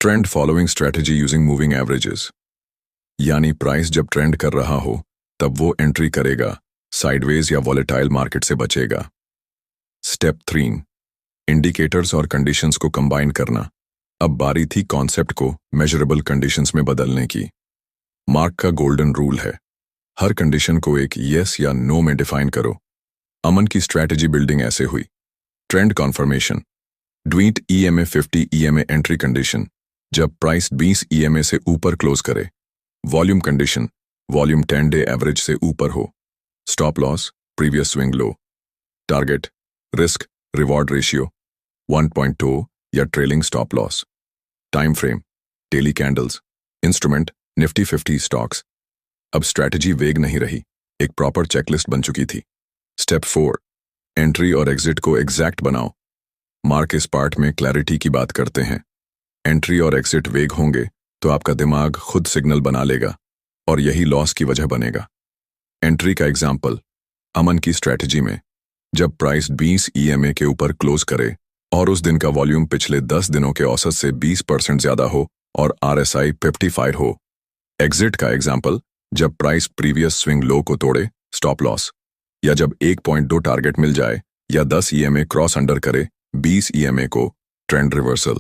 Trend following strategy using moving averages, यानी प्राइस जब ट्रेंड कर रहा हो तब वो एंट्री करेगा, साइडवेज या वॉलेटाइल मार्केट से बचेगा। स्टेप 3, इंडिकेटर्स और कंडीशंस को कंबाइन करना। अब बारी थी कॉन्सेप्ट को मेजरेबल कंडीशंस में बदलने की। मार्क का गोल्डन रूल है, हर कंडीशन को एक यस या नो में डिफाइन करो। अमन की स्ट्रैटेजी बिल्डिंग ऐसे हुई, ट्रेंड कॉन्फर्मेशन, ड्वीट EMA 50 EMA एंट्री कंडीशन, जब प्राइस 20 EMA से ऊपर क्लोज करे। Volume condition, volume 10 day average से ऊपर हो। Stop loss, previous swing low. Target, risk reward ratio 1.2 या trailing stop loss. Time frame, daily candles. Instrument, Nifty 50 stocks. अब स्ट्रैटेजी वेग नहीं रही, एक प्रॉपर चेकलिस्ट बन चुकी थी। स्टेप 4, एंट्री और एग्जिट को एग्जैक्ट बनाओ। मार्क इस पार्ट में क्लैरिटी की बात करते हैं। एंट्री और एग्जिट वेग होंगे तो आपका दिमाग खुद सिग्नल बना लेगा और यही लॉस की वजह बनेगा। एंट्री का एग्जाम्पल, अमन की स्ट्रैटेजी में जब प्राइस 20 EMA के ऊपर क्लोज करे और उस दिन का वॉल्यूम पिछले 10 दिनों के औसत से 20% ज्यादा हो और RSI 55 हो। एग्जिट का एग्जाम्पल, जब प्राइस प्रीवियस स्विंग लो को तोड़े, स्टॉप लॉस, या जब 1.2 टारगेट मिल जाए या 10 EMA क्रॉस अंडर करे 20 EMA को, ट्रेंड रिवर्सल।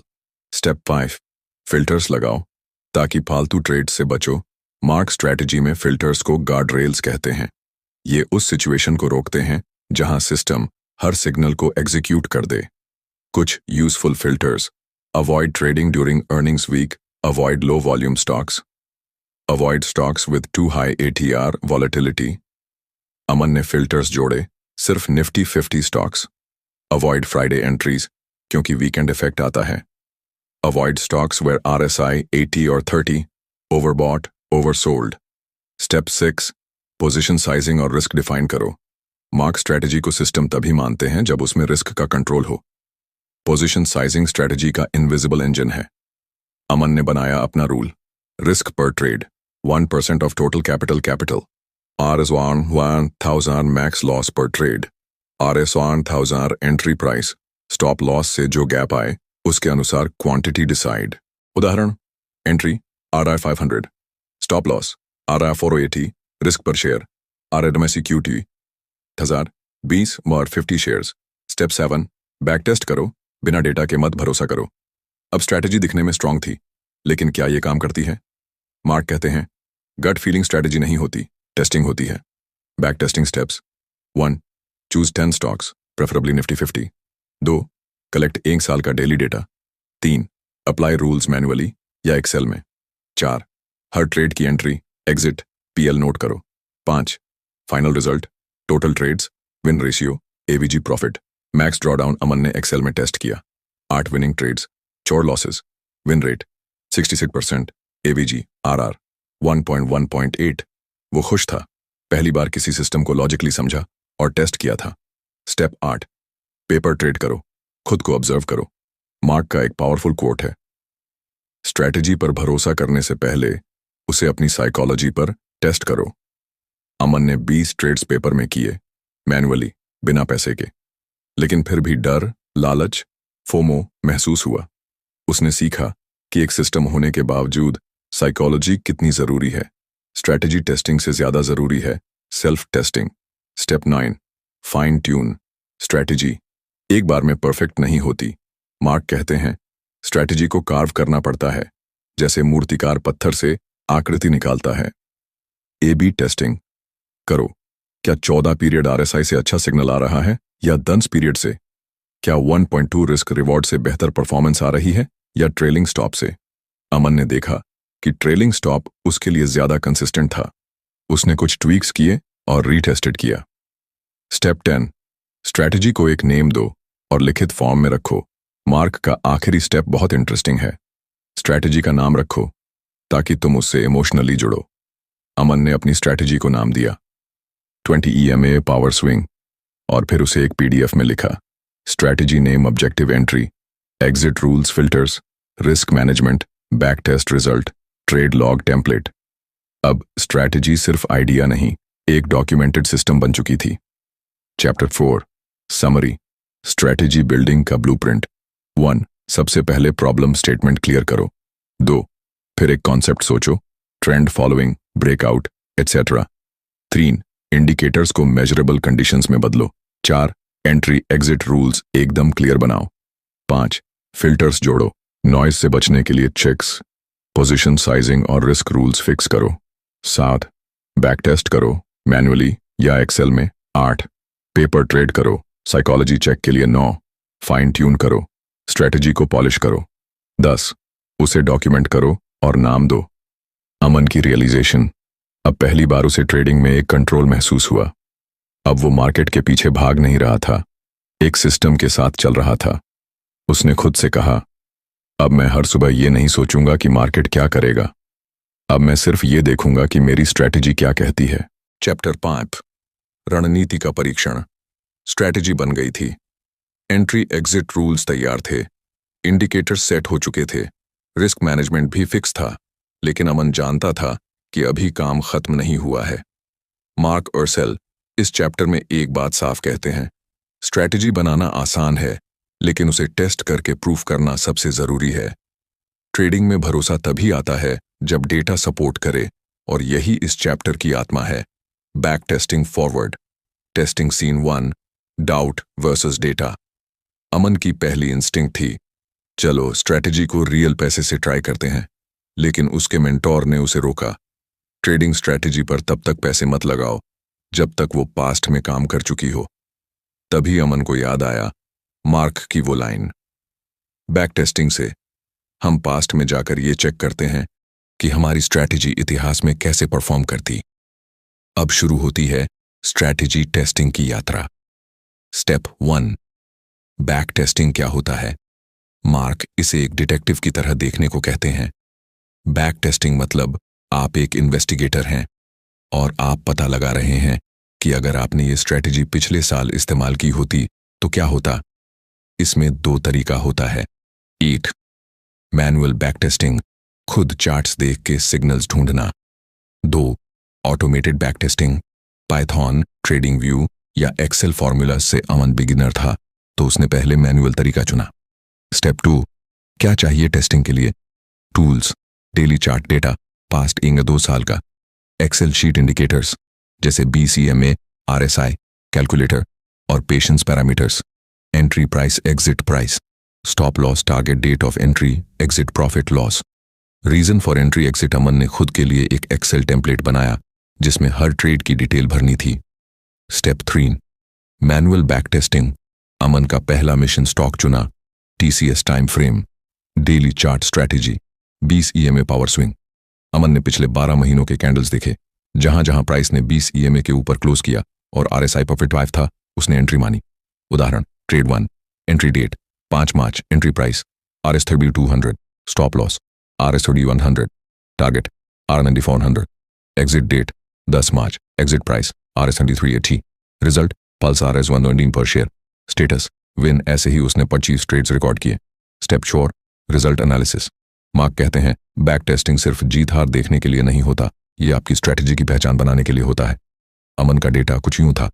स्टेप 5, फिल्टर्स लगाओ ताकि फालतू ट्रेड से बचो। मार्क स्ट्रैटेजी में फिल्टर्स को गार्ड रेल्स कहते हैं। ये उस सिचुएशन को रोकते हैं जहां सिस्टम हर सिग्नल को एग्जीक्यूट कर दे। कुछ useful filters: avoid trading during earnings week, avoid low volume stocks, avoid stocks with too high ATR volatility. Aman ने फिल्टर्स जोड़े, सिर्फ Nifty 50 stocks, avoid Friday entries क्योंकि वीकेंड इफेक्ट आता है, अवॉइड स्टॉक्स वेयर RSI 80 और 30, overbought, oversold. Step 6, position sizing और risk define करो। Mark strategy को सिस्टम तभी मानते हैं जब उसमें रिस्क का कंट्रोल हो। पोजीशन साइजिंग स्ट्रैटेजी का इनविजिबल इंजन है। अमन ने बनाया अपना रूल, रिस्क पर trade 1% of total capital, R is 1,000 max loss पर trade, R is 1,000 entry price, stop loss से जो गैप आए उसके अनुसार क्वांटिटी डिसाइड। उदाहरण, entry RI 500, stop loss RI 480, risk पर शेयर RMSEQT 1000, 20 और 50 शेयर्स। स्टेप 7, बैक टेस्ट करो, बिना डेटा के मत भरोसा करो। अब स्ट्रैटेजी दिखने में स्ट्रांग थी, लेकिन क्या ये काम करती है? मार्क कहते हैं, गट फीलिंग स्ट्रैटेजी नहीं होती, टेस्टिंग होती है। Back testing steps: 1, choose 10 stocks, preferably Nifty 50। 2, collect 1 साल का daily data. 3, apply rules manually या एक्सेल में। 4, हर ट्रेड की एंट्री, एग्जिट, PL नोट करो। 5, final result, total trades, win ratio, AVG profit, max drawdown Aman ने एक्सेल में टेस्ट किया। 8 winning trades, 4 losses, win rate 66%, AVG RR 1.1.8। वो खुश था, पहली बार किसी सिस्टम को लॉजिकली समझा और टेस्ट किया था। स्टेप 8, पेपर ट्रेड करो, खुद को ऑब्जर्व करो। मार्क का एक पावरफुल कोट है, स्ट्रैटेजी पर भरोसा करने से पहले उसे अपनी साइकोलॉजी पर टेस्ट करो। अमन ने 20 ट्रेड्स पेपर में किए, मैन्युअली, बिना पैसे के, लेकिन फिर भी डर, लालच, फोमो महसूस हुआ। उसने सीखा कि एक सिस्टम होने के बावजूद साइकोलॉजी कितनी जरूरी है। स्ट्रैटेजी टेस्टिंग से ज्यादा जरूरी है self testing. Step 9, fine tune strategy. एक बार में परफेक्ट नहीं होती। मार्क कहते हैं, स्ट्रैटेजी को कार्व करना पड़ता है, जैसे मूर्तिकार पत्थर से आकृति निकालता है। AB टेस्टिंग करो, क्या 14 पीरियड RSI से अच्छा सिग्नल आ रहा है या 10 पीरियड से? क्या 1.2 रिस्क रिवॉर्ड से बेहतर परफॉर्मेंस आ रही है या ट्रेलिंग स्टॉप से? अमन ने देखा कि ट्रेलिंग स्टॉप उसके लिए ज्यादा कंसिस्टेंट था। उसने कुछ ट्वीक्स किए और रीटेस्टेड किया। स्टेप 10, स्ट्रैटेजी को एक नेम दो और लिखित फॉर्म में रखो। मार्क का आखिरी स्टेप बहुत इंटरेस्टिंग है, स्ट्रैटेजी का नाम रखो ताकि तुम उससे इमोशनली जुड़ो। अमन ने अपनी स्ट्रैटेजी को नाम दिया 20 EMA पावर स्विंग और फिर उसे एक PDF में लिखा, strategy name, objective entry, exit rules, filters, risk management, back test result, trade log template. अब स्ट्रैटेजी सिर्फ आइडिया नहीं, एक डॉक्यूमेंटेड सिस्टम बन चुकी थी। चैप्टर 4, समरी, स्ट्रैटेजी बिल्डिंग का ब्लूप्रिंट। 1, सबसे पहले प्रॉब्लम स्टेटमेंट क्लियर करो। 2, फिर एक कॉन्सेप्ट सोचो, trend following, breakout, etcetera. 3, indicators को मेजरेबल कंडीशंस में बदलो। 4, एंट्री एग्जिट रूल्स एकदम क्लियर बनाओ। 5, फिल्टर्स जोड़ो, नॉइज से बचने के लिए चेक्स, पोजीशन साइजिंग और रिस्क रूल्स फिक्स करो। 7, बैक टेस्ट करो, मैन्युअली या एक्सेल में। 8, पेपर ट्रेड करो, साइकोलॉजी चेक के लिए। 9, फाइन ट्यून करो, स्ट्रैटेजी को पॉलिश करो। 10, उसे डॉक्यूमेंट करो और नाम दो। अमन की रियलाइजेशन, अब पहली बार उसे ट्रेडिंग में एक कंट्रोल महसूस हुआ। अब वो मार्केट के पीछे भाग नहीं रहा था, एक सिस्टम के साथ चल रहा था। उसने खुद से कहा, अब मैं हर सुबह ये नहीं सोचूंगा कि मार्केट क्या करेगा, अब मैं सिर्फ ये देखूंगा कि मेरी स्ट्रैटेजी क्या कहती है। चैप्टर 5, रणनीति का परीक्षण। स्ट्रैटेजी बन गई थी। एंट्री एग्जिट रूल्स तैयार थे। इंडिकेटर्स सेट हो चुके थे। रिस्क मैनेजमेंट भी फिक्स था। लेकिन अमन जानता था कि अभी काम खत्म नहीं हुआ है। मार्क अर्सेल इस चैप्टर में एक बात साफ कहते हैं, स्ट्रैटेजी बनाना आसान है, लेकिन उसे टेस्ट करके प्रूफ करना सबसे जरूरी है। ट्रेडिंग में भरोसा तभी आता है जब डेटा सपोर्ट करे, और यही इस चैप्टर की आत्मा है। Back testing forward testing scene 1, doubt versus data. Aman की पहली इंस्टिंक्ट थी, चलो स्ट्रैटेजी को रियल पैसे से ट्राई करते हैं, लेकिन उसके मेंटोर ने उसे रोका। ट्रेडिंग स्ट्रैटेजी पर तब तक पैसे मत लगाओ जब तक वो पास्ट में काम कर चुकी हो। तभी अमन को याद आया मार्क की वो लाइन, बैक टेस्टिंग से हम पास्ट में जाकर ये चेक करते हैं कि हमारी स्ट्रैटेजी इतिहास में कैसे परफॉर्म करती। अब शुरू होती है स्ट्रैटेजी टेस्टिंग की यात्रा। स्टेप 1, बैक टेस्टिंग क्या होता है? मार्क इसे एक डिटेक्टिव की तरह देखने को कहते हैं। बैक टेस्टिंग मतलब आप एक इन्वेस्टिगेटर हैं और आप पता लगा रहे हैं कि अगर आपने ये स्ट्रैटेजी पिछले साल इस्तेमाल की होती तो क्या होता। इसमें 2 तरीका होता है। 1, मैनुअल बैक टेस्टिंग, खुद चार्ट्स देख के सिग्नल्स ढूंढना। 2, automated back testing, Python, trading view या एक्सेल फॉर्मूला से अमन बिगिनर था तो उसने पहले मैनुअल तरीका चुना। स्टेप 2, क्या चाहिए टेस्टिंग के लिए? Tools, daily chart data, past 2 साल का, एक्सेल शीट इंडिकेटर्स जैसे BCMA, RSI, कैलकुलेटर और patience parameters, entry price, exit price, stop loss, target date of entry, exit profit loss. Reason for entry exit Aman ने खुद के लिए एक एक्सेल टेम्पलेट बनाया जिसमें हर ट्रेड की डिटेल भरनी थी। Step 3, manual back testing. Aman का पहला मिशन स्टॉक चुना, TCS time frame, daily chart strategy, 20 EMA power swing. Aman ने पिछले 12 महीनों के कैंडल्स देखे। जहां जहां प्राइस ने 20 EMA के ऊपर क्लोज किया और RSI पर 5 था, उसने एंट्री मानी। उदाहरण, trade 1, entry date 5 March, entry price RS30 200, stop loss RS30 100, target R90 400, exit date 10 March, exit price RS30 380, result plus RS 119 पर शेयर, स्टेटस विन। ऐसे ही उसने 25 ट्रेड्स रिकॉर्ड किए। Step 4, result analysis. मार्क कहते हैं back testing सिर्फ जीत हार देखने के लिए नहीं होता, ये आपकी स्ट्रैटेजी की पहचान बनाने के लिए होता है। अमन का डेटा कुछ यूं था,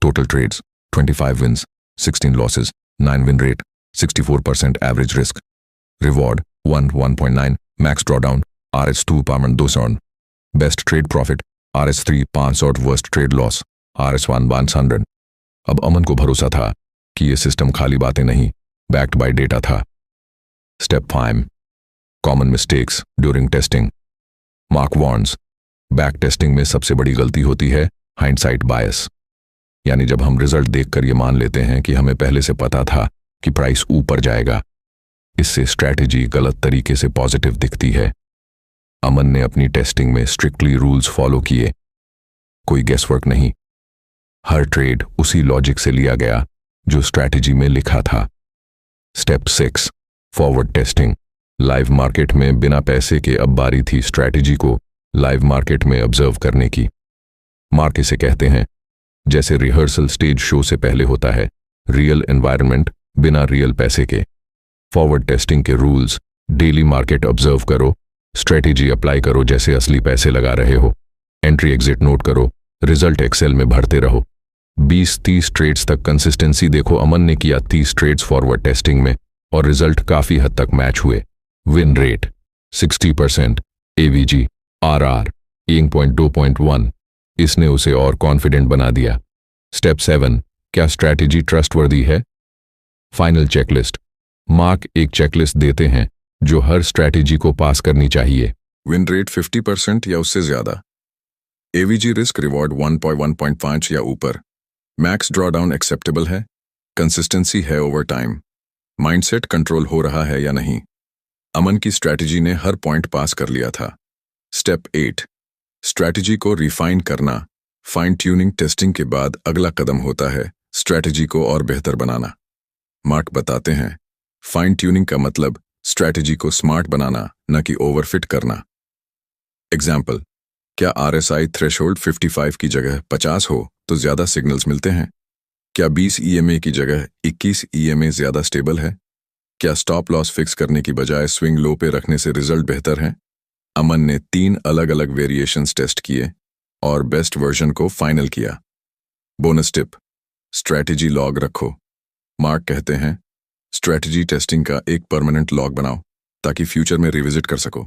total trades 25 wins, 16 losses, 9 win rate, 64% average risk, reward 1.9, max drawdown RS2 पामन 200, best trade profit RS3 500, worst trade loss RS1 100। अब अमन को भरोसा था कि यह सिस्टम खाली बातें नहीं, बैक्ड बाय डेटा था। Step 5, common mistakes during testing. Mark warns, back testing में सबसे बड़ी गलती होती है हाइंडसाइट बायस, यानी जब हम रिजल्ट देखकर ये मान लेते हैं कि हमें पहले से पता था कि प्राइस ऊपर जाएगा। इससे स्ट्रैटेजी गलत तरीके से पॉजिटिव दिखती है। अमन ने अपनी टेस्टिंग में स्ट्रिक्टली रूल्स फॉलो किए, कोई गेसवर्क नहीं। हर ट्रेड उसी लॉजिक से लिया गया जो स्ट्रैटेजी में लिखा था। Step 6, forward testing. Live market में बिना पैसे के अब बारी थी स्ट्रैटेजी को लाइव मार्केट में ऑब्जर्व करने की। मार्क इसे कहते हैं जैसे रिहर्सल स्टेज शो से पहले होता है, रियल एनवायरनमेंट बिना रियल पैसे के। फॉरवर्ड टेस्टिंग के रूल्स, डेली मार्केट ऑब्जर्व करो, स्ट्रैटेजी अप्लाई करो जैसे असली पैसे लगा रहे हो, एंट्री एग्जिट नोट करो, रिजल्ट एक्सेल में भरते रहो। 20-30 ट्रेड्स तक कंसिस्टेंसी देखो। अमन ने किया 30 ट्रेड्स फॉरवर्ड टेस्टिंग में और रिजल्ट काफी हद तक मैच हुए। Win rate 60%, AVG RR 1.2.1। इसने उसे और कॉन्फिडेंट बना दिया। स्टेप 7, क्या स्ट्रैटेजी ट्रस्टवर्दी है? Final checklist. मार्क एक चेकलिस्ट देते हैं जो हर स्ट्रैटेजी को पास करनी चाहिए। विन रेट 50% या उससे ज्यादा, AVG रिस्क रिवॉर्ड 1.5 या ऊपर, मैक्स ड्रॉडाउन एक्सेप्टेबल है, कंसिस्टेंसी है ओवर टाइम, माइंडसेट कंट्रोल हो रहा है या नहीं। अमन की स्ट्रैटेजी ने हर पॉइंट पास कर लिया था। स्टेप 8, स्ट्रैटेजी को रिफाइन करना। फाइन ट्यूनिंग टेस्टिंग के बाद अगला कदम होता है स्ट्रैटेजी को और बेहतर बनाना। मार्क बताते हैं फाइन ट्यूनिंग का मतलब स्ट्रैटेजी को स्मार्ट बनाना, न कि ओवरफिट करना। एग्जाम्पल, क्या RSI थ्रेशोल्ड 55 की जगह 50 हो तो ज्यादा सिग्नल्स मिलते हैं। क्या 20 ईएमए की जगह 21 ईएमए ज्यादा स्टेबल है? क्या स्टॉप लॉस फिक्स करने की बजाय स्विंग लो पे रखने से रिजल्ट बेहतर है? अमन ने 3 अलग अलग वेरिएशंस टेस्ट किए और बेस्ट वर्जन को फाइनल किया। बोनस टिप, स्ट्रैटेजी लॉग रखो। मार्क कहते हैं, स्ट्रैटेजी टेस्टिंग का एक परमानेंट लॉग बनाओ ताकि फ्यूचर में रिविजिट कर सको।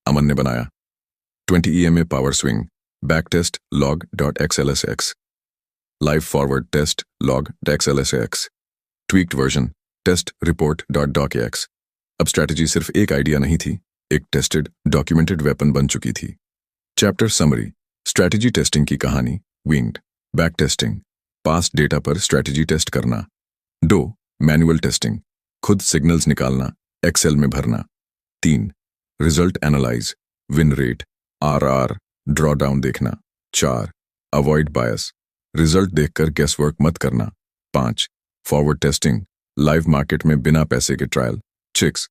अमन ने बनाया 20 EMA power swing back test log.xlsx, live forward test log.xlsx, tweaked version test report.docx। अब स्ट्रैटेजी सिर्फ एक आइडिया नहीं थी, एक टेस्टेड डॉक्यूमेंटेड वेपन बन चुकी थी। चैप्टर समरी, स्ट्रैटेजी टेस्टिंग की कहानी। Winged back testing, past data पर स्ट्रैटेजी टेस्ट करना। दो, मैनुअल टेस्टिंग, खुद सिग्नल्स निकालना, एक्सेल में भरना। 3, result analyse, win rate, RR, drawdown देखना। 4, अवॉइड बायस, रिजल्ट देखकर गेसवर्क मत करना। 5, फॉरवर्ड टेस्टिंग, लाइव मार्केट में बिना पैसे के ट्रायल। 6,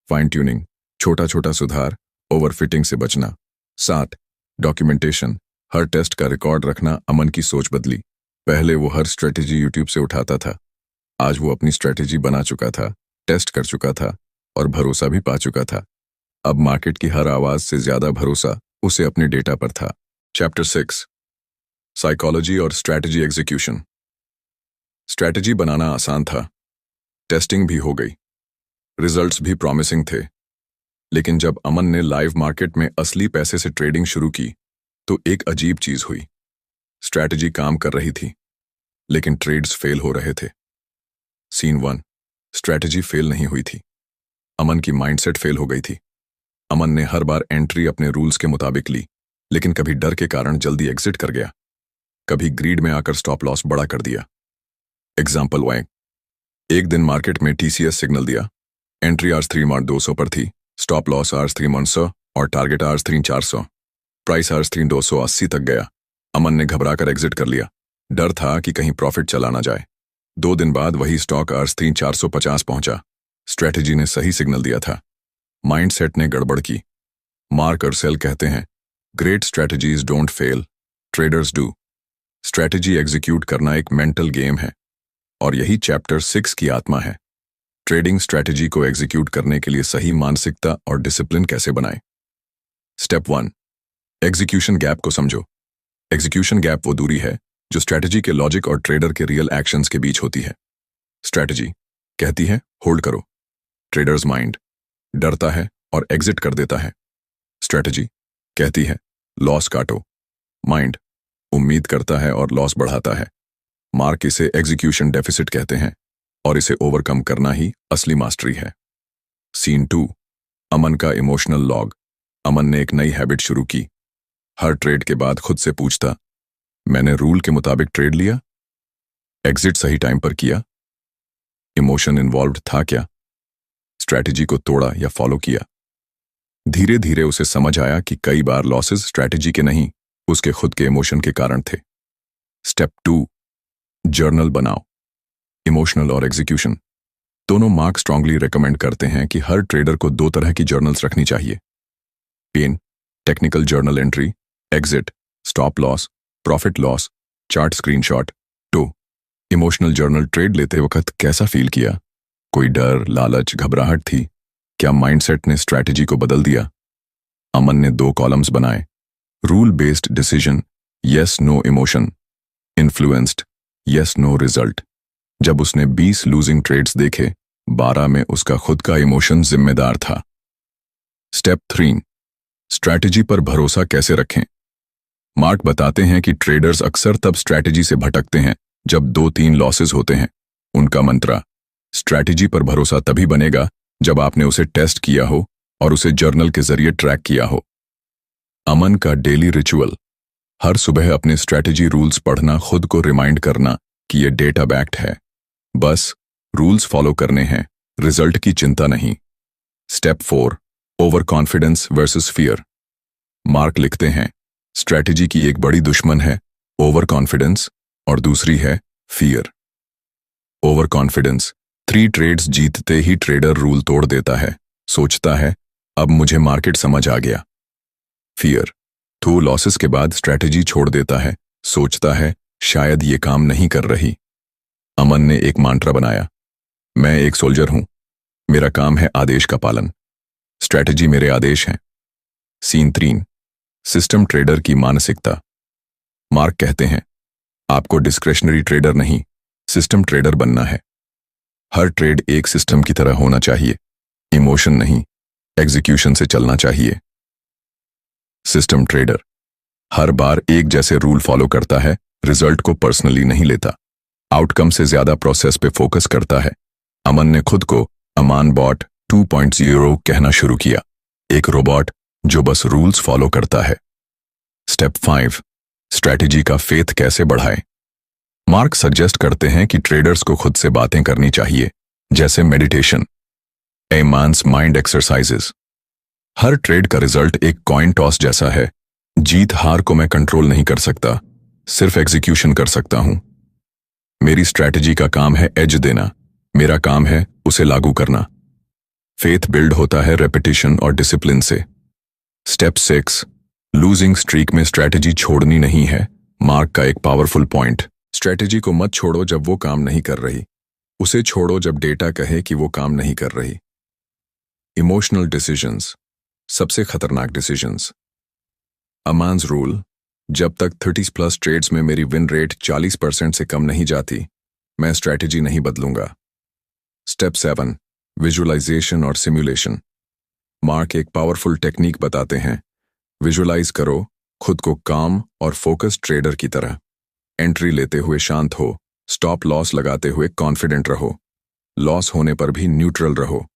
फाइन ट्यूनिंग, छोटा छोटा सुधार, ओवरफिटिंग से बचना। 7, डॉक्यूमेंटेशन, हर टेस्ट का रिकॉर्ड रखना। अमन की सोच बदली। पहले वो हर स्ट्रेटेजी यूट्यूब से उठाता था, आज वो अपनी स्ट्रेटेजी बना चुका था, टेस्ट कर चुका था और भरोसा भी पा चुका था। अब मार्केट की हर आवाज से ज्यादा भरोसा उसे अपने डेटा पर था। चैप्टर 6, साइकोलॉजी और स्ट्रैटेजी एग्जीक्यूशन। स्ट्रैटेजी बनाना आसान था, टेस्टिंग भी हो गई, रिजल्ट्स भी प्रॉमिसिंग थे। लेकिन जब अमन ने लाइव मार्केट में असली पैसे से ट्रेडिंग शुरू की तो एक अजीब चीज हुई। स्ट्रैटेजी काम कर रही थी लेकिन ट्रेड्स फेल हो रहे थे। सीन 1, स्ट्रैटेजी फेल नहीं हुई थी, अमन की माइंडसेट फेल हो गई थी। अमन ने हर बार एंट्री अपने रूल्स के मुताबिक ली, लेकिन कभी डर के कारण जल्दी एग्जिट कर गया, कभी ग्रीड में आकर स्टॉप लॉस बड़ा कर दिया। एग्जाम्पल 1, एक दिन मार्केट में टीसीएस सिग्नल दिया, एंट्री आर्स 3 मार्ट 200 पर थी, स्टॉप लॉस आर्स 3 100 और टारगेट आर्स 3 400, प्राइस आर्स 3 280 तक गया। अमन ने घबरा कर एग्जिट कर लिया, डर था कि कहीं प्रॉफिट चला ना जाए। 2 दिन बाद वही स्टॉक आर्स 3 450 पहुंचा। स्ट्रैटेजी ने सही सिग्नल दिया था, माइंडसेट ने गड़बड़ की। मार्क और सेल कहते हैं, great strategies don't fail, traders do. Strategy execute करना एक मेंटल गेम है और यही चैप्टर 6 की आत्मा है। ट्रेडिंग स्ट्रैटेजी को एग्जीक्यूट करने के लिए सही मानसिकता और डिसिप्लिन कैसे बनाएं। स्टेप 1, एग्जीक्यूशन गैप को समझो। एग्जीक्यूशन गैप वो दूरी है जो स्ट्रैटेजी के लॉजिक और ट्रेडर के रियल एक्शंस के बीच होती है। स्ट्रैटेजी कहती है होल्ड करो, ट्रेडर्स माइंड डरता है और एग्जिट कर देता है। स्ट्रैटेजी कहती है लॉस काटो, माइंड उम्मीद करता है और लॉस बढ़ाता है। मार्क इसे एग्जीक्यूशन डेफिसिट कहते हैं और इसे ओवरकम करना ही असली मास्टरी है। सीन 2, अमन का इमोशनल लॉग। अमन ने एक नई हैबिट शुरू की, हर ट्रेड के बाद खुद से पूछता, मैंने रूल के मुताबिक ट्रेड लिया, एग्जिट सही टाइम पर किया, इमोशन इन्वॉल्व्ड था क्या, स्ट्रैटेजी को तोड़ा या फॉलो किया। धीरे धीरे उसे समझ आया कि कई बार लॉसेस स्ट्रैटेजी के नहीं, उसके खुद के इमोशन के कारण थे। स्टेप 2, जर्नल बनाओ। इमोशनल और एग्जीक्यूशन दोनों मार्क स्ट्रांगली रेकमेंड करते हैं कि हर ट्रेडर को 2 तरह की जर्नल्स रखनी चाहिए। Pen, technical journal entry, exit, stop loss, profit loss, chart screenshot. 2, emotional journal, trade लेते वक्त कैसा फील किया, कोई डर, लालच, घबराहट थी, क्या माइंडसेट ने स्ट्रैटेजी को बदल दिया। अमन ने 2 कॉलम्स बनाए, rule based decision, yes no emotion, influenced, yes no result. जब उसने 20 लूजिंग ट्रेड्स देखे, 12 में उसका खुद का इमोशन जिम्मेदार था। स्टेप 3, स्ट्रैटेजी पर भरोसा कैसे रखें। मार्क बताते हैं कि ट्रेडर्स अक्सर तब स्ट्रैटेजी से भटकते हैं जब 2-3 लॉसेस होते हैं। उनका मंत्रा, स्ट्रैटेजी पर भरोसा तभी बनेगा जब आपने उसे टेस्ट किया हो और उसे जर्नल के जरिए ट्रैक किया हो। अमन का डेली रिचुअल, हर सुबह अपने स्ट्रैटेजी रूल्स पढ़ना, खुद को रिमाइंड करना कि ये डेटा बैक्ड है, बस रूल्स फॉलो करने हैं, रिजल्ट की चिंता नहीं। Step 4, over confidence versus fear. Mark लिखते हैं, स्ट्रैटेजी की एक बड़ी दुश्मन है ओवर कॉन्फिडेंस और दूसरी है फियर। ओवर कॉन्फिडेंस, 3 ट्रेड्स जीतते ही ट्रेडर रूल तोड़ देता है, सोचता है अब मुझे मार्केट समझ आ गया। फियर, 2 लॉसेस के बाद स्ट्रैटेजी छोड़ देता है, सोचता है शायद ये काम नहीं कर रही। अमन ने एक मंत्र बनाया, मैं एक सोल्जर हूं, मेरा काम है आदेश का पालन, स्ट्रैटेजी मेरे आदेश हैं। सीन 3, सिस्टम ट्रेडर की मानसिकता। मार्क कहते हैं, आपको डिस्क्रेशनरी ट्रेडर नहीं, सिस्टम ट्रेडर बनना है। हर ट्रेड एक सिस्टम की तरह होना चाहिए, इमोशन नहीं, एग्जीक्यूशन से चलना चाहिए। सिस्टम ट्रेडर हर बार एक जैसे रूल फॉलो करता है, रिजल्ट को पर्सनली नहीं लेता, आउटकम से ज्यादा प्रोसेस पे फोकस करता है। अमन ने खुद को अमान बॉट 2.0 कहना शुरू किया, एक रोबोट जो बस रूल्स फॉलो करता है। स्टेप 5, स्ट्रैटेजी का फेथ कैसे बढ़ाएं। मार्क सजेस्ट करते हैं कि ट्रेडर्स को खुद से बातें करनी चाहिए, जैसे मेडिटेशन, एमान्स माइंड एक्सरसाइजेस। हर ट्रेड का रिजल्ट एक कॉइन टॉस जैसा है, जीत हार को मैं कंट्रोल नहीं कर सकता, सिर्फ एग्जीक्यूशन कर सकता हूं। मेरी स्ट्रैटेजी का काम है एज देना, मेरा काम है उसे लागू करना। फेथ बिल्ड होता है रेपिटेशन और डिसिप्लिन से। स्टेप 6, लूजिंग स्ट्रीक में स्ट्रैटेजी छोड़नी नहीं है। मार्क का एक पावरफुल पॉइंट, स्ट्रैटेजी को मत छोड़ो जब वो काम नहीं कर रही, उसे छोड़ो जब डेटा कहे कि वो काम नहीं कर रही। इमोशनल डिसीजंस, सबसे खतरनाक डिसीजंस। अमान्स रूल, जब तक 30+ ट्रेड्स में मेरी विन रेट 40% से कम नहीं जाती, मैं स्ट्रैटेजी नहीं बदलूंगा। स्टेप 7, विजुअलाइजेशन और सिमुलेशन। मार्क एक पावरफुल टेक्निक बताते हैं, विजुअलाइज करो खुद को काम और फोकस ट्रेडर की तरह। एंट्री लेते हुए शांत हो, स्टॉप लॉस लगाते हुए कॉन्फिडेंट रहो, लॉस होने पर भी न्यूट्रल रहो।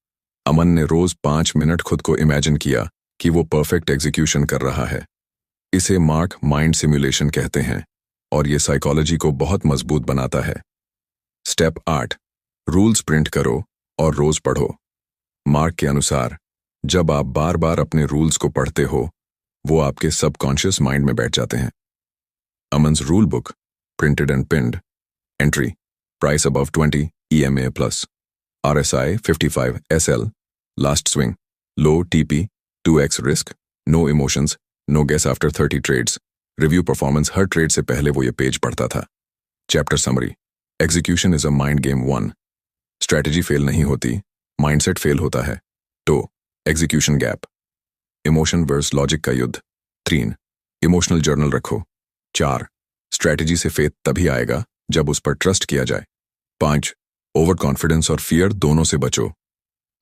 अमन ने रोज 5 मिनट खुद को इमेजिन किया कि वो परफेक्ट एग्जीक्यूशन कर रहा है। इसे मार्क माइंड सिमुलेशन कहते हैं और ये साइकोलॉजी को बहुत मजबूत बनाता है। स्टेप 8, रूल्स प्रिंट करो और रोज पढ़ो। मार्क के अनुसार जब आप बार बार अपने रूल्स को पढ़ते हो, वो आपके सबकॉन्शियस माइंड में बैठ जाते हैं। Aman's rule book, printed and pinned. Entry, price above 20 EMA plus, RSI 55 SL, last swing, low TP, 2x risk, no emotions, no guess after 30 trades. Review performance, हर ट्रेड से पहले वो ये पेज पढ़ता था। Chapter summary, execution is a mind game 1। Strategy fail नहीं होती, mindset fail होता है। 2, execution gap, emotion versus logic का युद्ध। 3, इमोशनल जर्नल रखो। 4, स्ट्रैटेजी से फेथ तभी आएगा जब उस पर ट्रस्ट किया जाए। 5, ओवर कॉन्फिडेंस और फियर दोनों से बचो।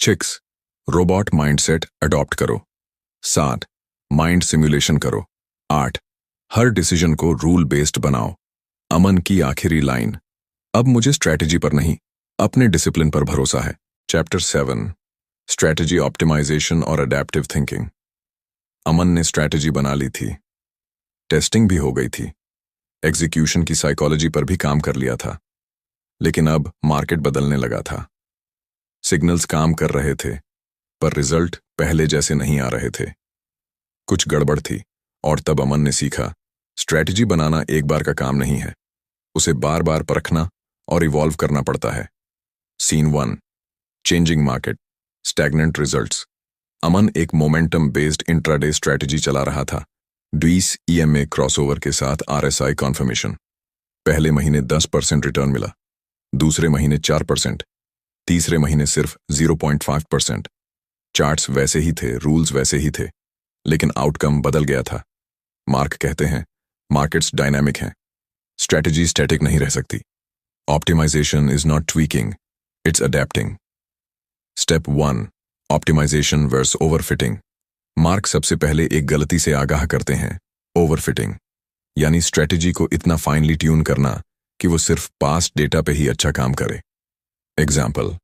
6, रोबोट माइंडसेट अडॉप्ट करो। 7, माइंड सिमुलेशन करो। 8, हर डिसीजन को रूल बेस्ड बनाओ। अमन की आखिरी लाइन, अब मुझे स्ट्रैटेजी पर नहीं, अपने डिसिप्लिन पर भरोसा है। चैप्टर 7, स्ट्रैटेजी ऑप्टिमाइजेशन और अडेप्टिव थिंकिंग। अमन ने स्ट्रैटेजी बना ली थी, टेस्टिंग भी हो गई थी, एग्जीक्यूशन की साइकोलॉजी पर भी काम कर लिया था, लेकिन अब मार्केट बदलने लगा था। सिग्नल्स काम कर रहे थे, पर रिजल्ट पहले जैसे नहीं आ रहे थे। कुछ गड़बड़ थी और तब अमन ने सीखा, स्ट्रैटेजी बनाना एक बार का काम नहीं है, उसे बार बार परखना और इवॉल्व करना पड़ता है। Scene 1, changing market, stagnant results. Aman एक मोमेंटम बेस्ड इंट्राडे स्ट्रैटेजी चला रहा था, 20 EMA क्रॉसओवर के साथ RSI कॉन्फर्मेशन। पहले महीने 10% रिटर्न मिला, दूसरे महीने 4%, तीसरे महीने सिर्फ 0.5%। चार्ट्स वैसे ही थे, रूल्स वैसे ही थे, लेकिन आउटकम बदल गया था। मार्क कहते हैं, मार्केट्स डायनामिक हैं, स्ट्रैटेजी स्टैटिक नहीं रह सकती। Optimization is not tweaking, it's adapting. Step 1, optimization versus overfitting. Mark सबसे पहले एक गलती से आगाह करते हैं, ओवरफिटिंग, यानी स्ट्रैटेजी को इतना फाइनली ट्यून करना कि वो सिर्फ पास्ट डेटा पे ही अच्छा काम करे। एग्जाम्पल,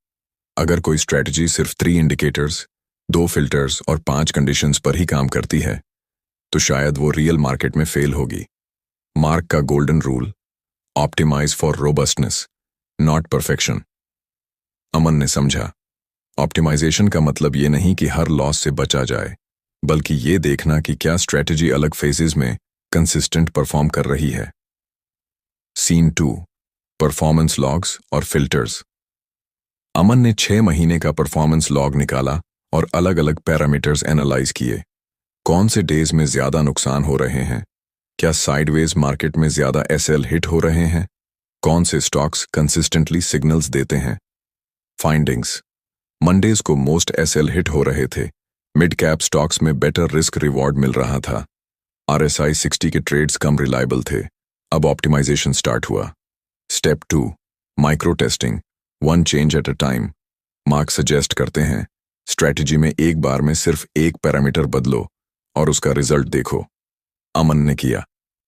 अगर कोई स्ट्रैटेजी सिर्फ 3 इंडिकेटर्स, 2 फिल्टर्स और 5 कंडीशंस पर ही काम करती है, तो शायद वो रियल मार्केट में फेल होगी। मार्क का golden rule, optimize for robustness, not perfection. Aman ने समझा, ऑप्टिमाइजेशन का मतलब ये नहीं कि हर लॉस से बचा जाए, बल्कि ये देखना कि क्या स्ट्रैटेजी अलग फेजेस में कंसिस्टेंट परफॉर्म कर रही है। सीन 2, परफॉर्मेंस लॉग्स और फिल्टर्स। अमन ने 6 महीने का परफॉर्मेंस लॉग निकाला और अलग अलग पैरामीटर्स एनालाइज किए। कौन से डेज में ज्यादा नुकसान हो रहे हैं, क्या साइडवेज मार्केट में ज्यादा एसएल हिट हो रहे हैं? कौन से स्टॉक्स कंसिस्टेंटली सिग्नल्स देते हैं? फाइंडिंग्स। मंडेज को मोस्ट एसएल हिट हो रहे थे। मिड कैप स्टॉक्स में बेटर रिस्क रिवॉर्ड मिल रहा था। RSI 60 के ट्रेड्स कम रिलायबल थे। अब ऑप्टिमाइजेशन स्टार्ट हुआ। Step 2, micro testing, one change at a time. Mark suggest करते हैं स्ट्रैटेजी में एक बार में सिर्फ एक पैरामीटर बदलो और उसका रिजल्ट देखो। अमन ने किया।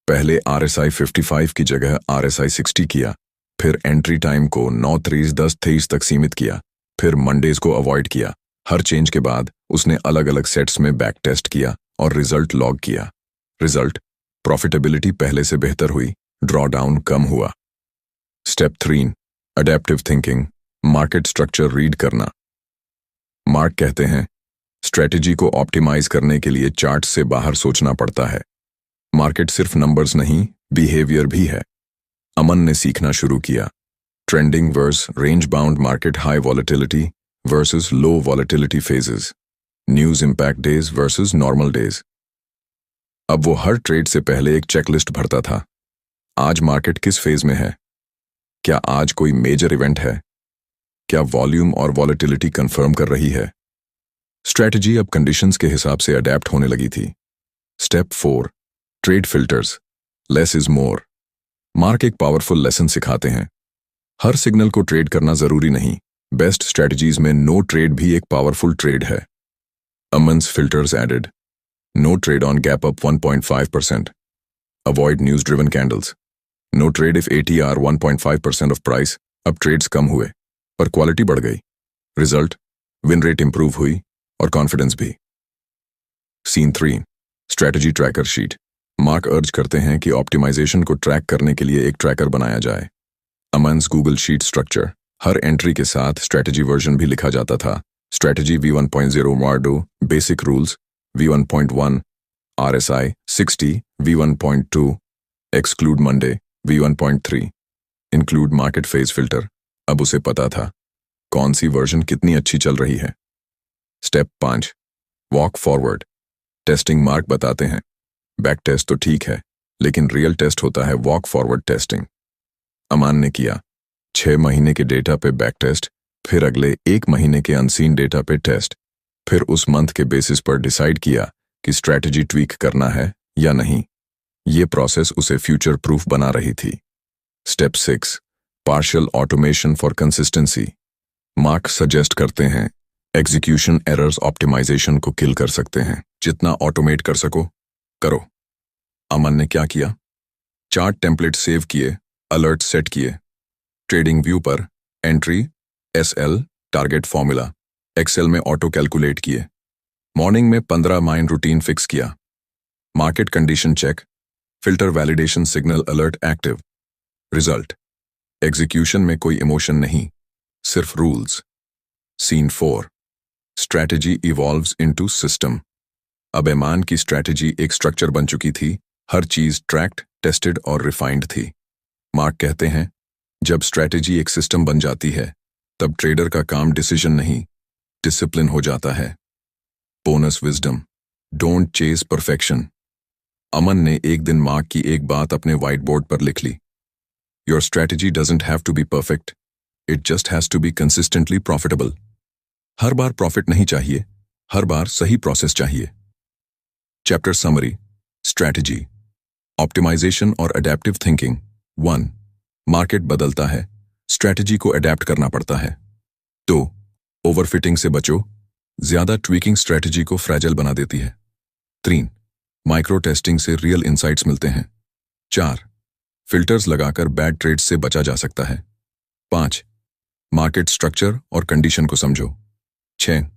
पहले RSI 55 की जगह RSI 60 किया, फिर एंट्री टाइम को 9:30-10:23 तक सीमित किया, फिर मंडेज को अवॉइड किया। हर चेंज के बाद उसने अलग अलग सेट्स में बैक टेस्ट किया और रिजल्ट लॉग किया। रिजल्ट, प्रॉफिटेबिलिटी पहले से बेहतर हुई, ड्रॉडाउन कम हुआ। Step 3, adaptive thinking, market structure read करना। मार्क कहते हैं स्ट्रेटेजी को ऑप्टिमाइज करने के लिए चार्ट से बाहर सोचना पड़ता है। मार्केट सिर्फ नंबर्स नहीं, बिहेवियर भी है। अमन ने सीखना शुरू किया। Trending versus range bound market, high volatility versus low volatility phases, news impact days versus normal days. अब वो हर ट्रेड से पहले एक चेकलिस्ट भरता था। आज मार्केट किस फेज में है? क्या आज कोई मेजर इवेंट है? क्या वॉल्यूम और वॉलेटिलिटी कंफर्म कर रही है? स्ट्रेटजी अब कंडीशंस के हिसाब से अडेप्ट होने लगी थी। Step 4, trade filters, less is more. Mark एक पावरफुल लेसन सिखाते हैं। हर सिग्नल को ट्रेड करना जरूरी नहीं। बेस्ट स्ट्रेटजीज में नो ट्रेड भी एक पावरफुल ट्रेड है। Aman's filters added. No trade on gap up 1.5%. Avoid news driven candles. No trade if ATR 1.5% of price. अब ट्रेड्स कम हुए पर क्वालिटी बढ़ गई। रिजल्ट, विन रेट इंप्रूव हुई और कॉन्फिडेंस भी। Scene 3, strategy tracker sheet. Mark अर्ज करते हैं कि ऑप्टिमाइजेशन को ट्रैक करने के लिए एक ट्रैकर बनाया जाए। अमन्स गूगल शीट स्ट्रक्चर, हर एंट्री के साथ स्ट्रेटजी वर्जन भी लिखा जाता था। स्ट्रेटजी V1.0 मार्डो, basic rules V1.1, RSI 60 V1.2, exclude Monday V1.3, include market phase filter. अब उसे पता था कौन सी वर्जन कितनी अच्छी चल रही है। Step 5, walk forward, testing. Mark बताते हैं बैक टेस्ट तो ठीक है, लेकिन रियल टेस्ट होता है वॉक फॉरवर्ड टेस्टिंग। अमान ने किया 6 महीने के डेटा पे बैक टेस्ट, फिर अगले 1 महीने के अनसीन डेटा पे टेस्ट, फिर उस मंथ के बेसिस पर डिसाइड किया कि स्ट्रैटेजी ट्वीक करना है या नहीं। ये प्रोसेस उसे फ्यूचर प्रूफ बना रही थी। Step 6, partial automation for consistency. Mark suggest करते हैं एग्जीक्यूशन एरर्स ऑप्टिमाइजेशन को किल कर सकते हैं। जितना ऑटोमेट कर सको करो। अमन ने क्या किया? चार्ट टेम्पलेट सेव किए, अलर्ट सेट किए। ट्रेडिंग व्यू पर entry, SL, target formula excel में ऑटो कैलकुलेट किए। मॉर्निंग में 15 माइंड रूटीन फिक्स किया। Market condition check, filter validation signal alert active. Result, execution में कोई इमोशन नहीं, सिर्फ rules. Scene 4, strategy evolves into system. अब अमान की स्ट्रैटेजी एक स्ट्रक्चर बन चुकी थी। हर चीज ट्रैक्ड, टेस्टेड और रिफाइंड थी। मार्क कहते हैं जब स्ट्रैटेजी एक सिस्टम बन जाती है तब ट्रेडर का काम डिसीजन नहीं, डिसिप्लिन हो जाता है। Bonus wisdom, don't chase perfection. Aman ने एक दिन मार्क की एक बात अपने व्हाइट बोर्ड पर लिख ली। Your strategy doesn't have to be perfect, it just has to be consistently profitable. हर बार प्रॉफिट नहीं चाहिए, हर बार सही प्रोसेस चाहिए। चैप्टर समरी, स्ट्रैटेजी, ऑप्टिमाइजेशन और अडेप्टिव थिंकिंग। 1, मार्केट बदलता है, स्ट्रैटेजी को अडेप्ट करना पड़ता है। 2, ओवरफिटिंग से बचो, ज्यादा ट्वीकिंग स्ट्रैटेजी को फ्रैजाइल बना देती है। 3, माइक्रो टेस्टिंग से रियल इंसाइट्स मिलते हैं। 4, फिल्टर्स लगाकर बैड ट्रेड्स से बचा जा सकता है। 5, मार्केट स्ट्रक्चर और कंडीशन को समझो। 6,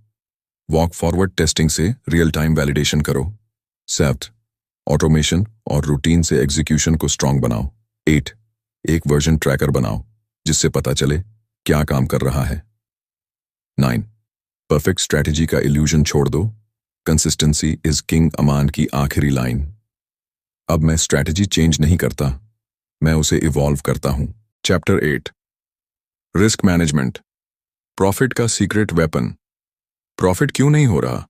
वॉक फॉरवर्ड टेस्टिंग से रियल टाइम वैलिडेशन करो। 7, ऑटोमेशन और रूटीन से एग्जीक्यूशन को स्ट्रांग बनाओ। 8, एक वर्जन ट्रैकर बनाओ जिससे पता चले क्या काम कर रहा है। 9, परफेक्ट स्ट्रैटेजी का इल्यूजन छोड़ दो, कंसिस्टेंसी इज किंग। अमान की आखिरी लाइन। अब मैं स्ट्रैटेजी चेंज नहीं करता, मैं उसे इवॉल्व करता हूं। चैप्टर 8, रिस्क मैनेजमेंट, प्रॉफिट का सीक्रेट वेपन। प्रॉफिट क्यों नहीं हो रहा?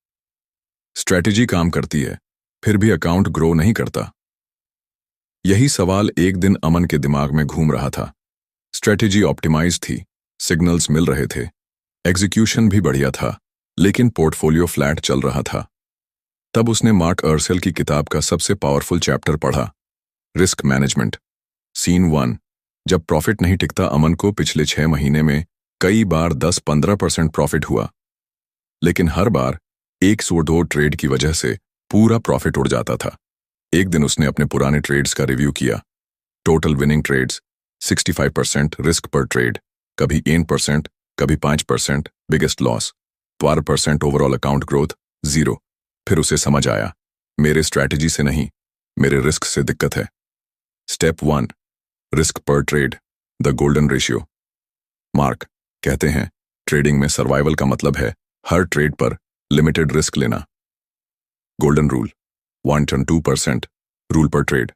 स्ट्रैटेजी काम करती है, फिर भी अकाउंट ग्रो नहीं करता। यही सवाल एक दिन अमन के दिमाग में घूम रहा था। स्ट्रेटेजी ऑप्टिमाइज थी, सिग्नल्स मिल रहे थे, एग्जीक्यूशन भी बढ़िया था, लेकिन पोर्टफोलियो फ्लैट चल रहा था। तब उसने मार्क अर्सेल की किताब का सबसे पावरफुल चैप्टर पढ़ा, रिस्क मैनेजमेंट। सीन 1। जब प्रॉफिट नहीं टिकता, अमन को पिछले 6 महीने में कई बार 10-15% प्रॉफिट हुआ, लेकिन हर बार 102 ट्रेड की वजह से पूरा प्रॉफिट उड़ जाता था। एक दिन उसने अपने पुराने ट्रेड्स का रिव्यू किया। टोटल विनिंग ट्रेड्स 65%, रिस्क पर ट्रेड कभी 8%, कभी 5%, biggest loss 12%, overall account growth 0। फिर उसे समझ आया, मेरे स्ट्रैटेजी से नहीं, मेरे रिस्क से दिक्कत है। स्टेप 1, रिस्क पर trade, the golden ratio. Mark कहते हैं, ट्रेडिंग में सर्वाइवल का मतलब है हर ट्रेड पर लिमिटेड रिस्क लेना। गोल्डन रूल 1 to 2% रूल पर ट्रेड।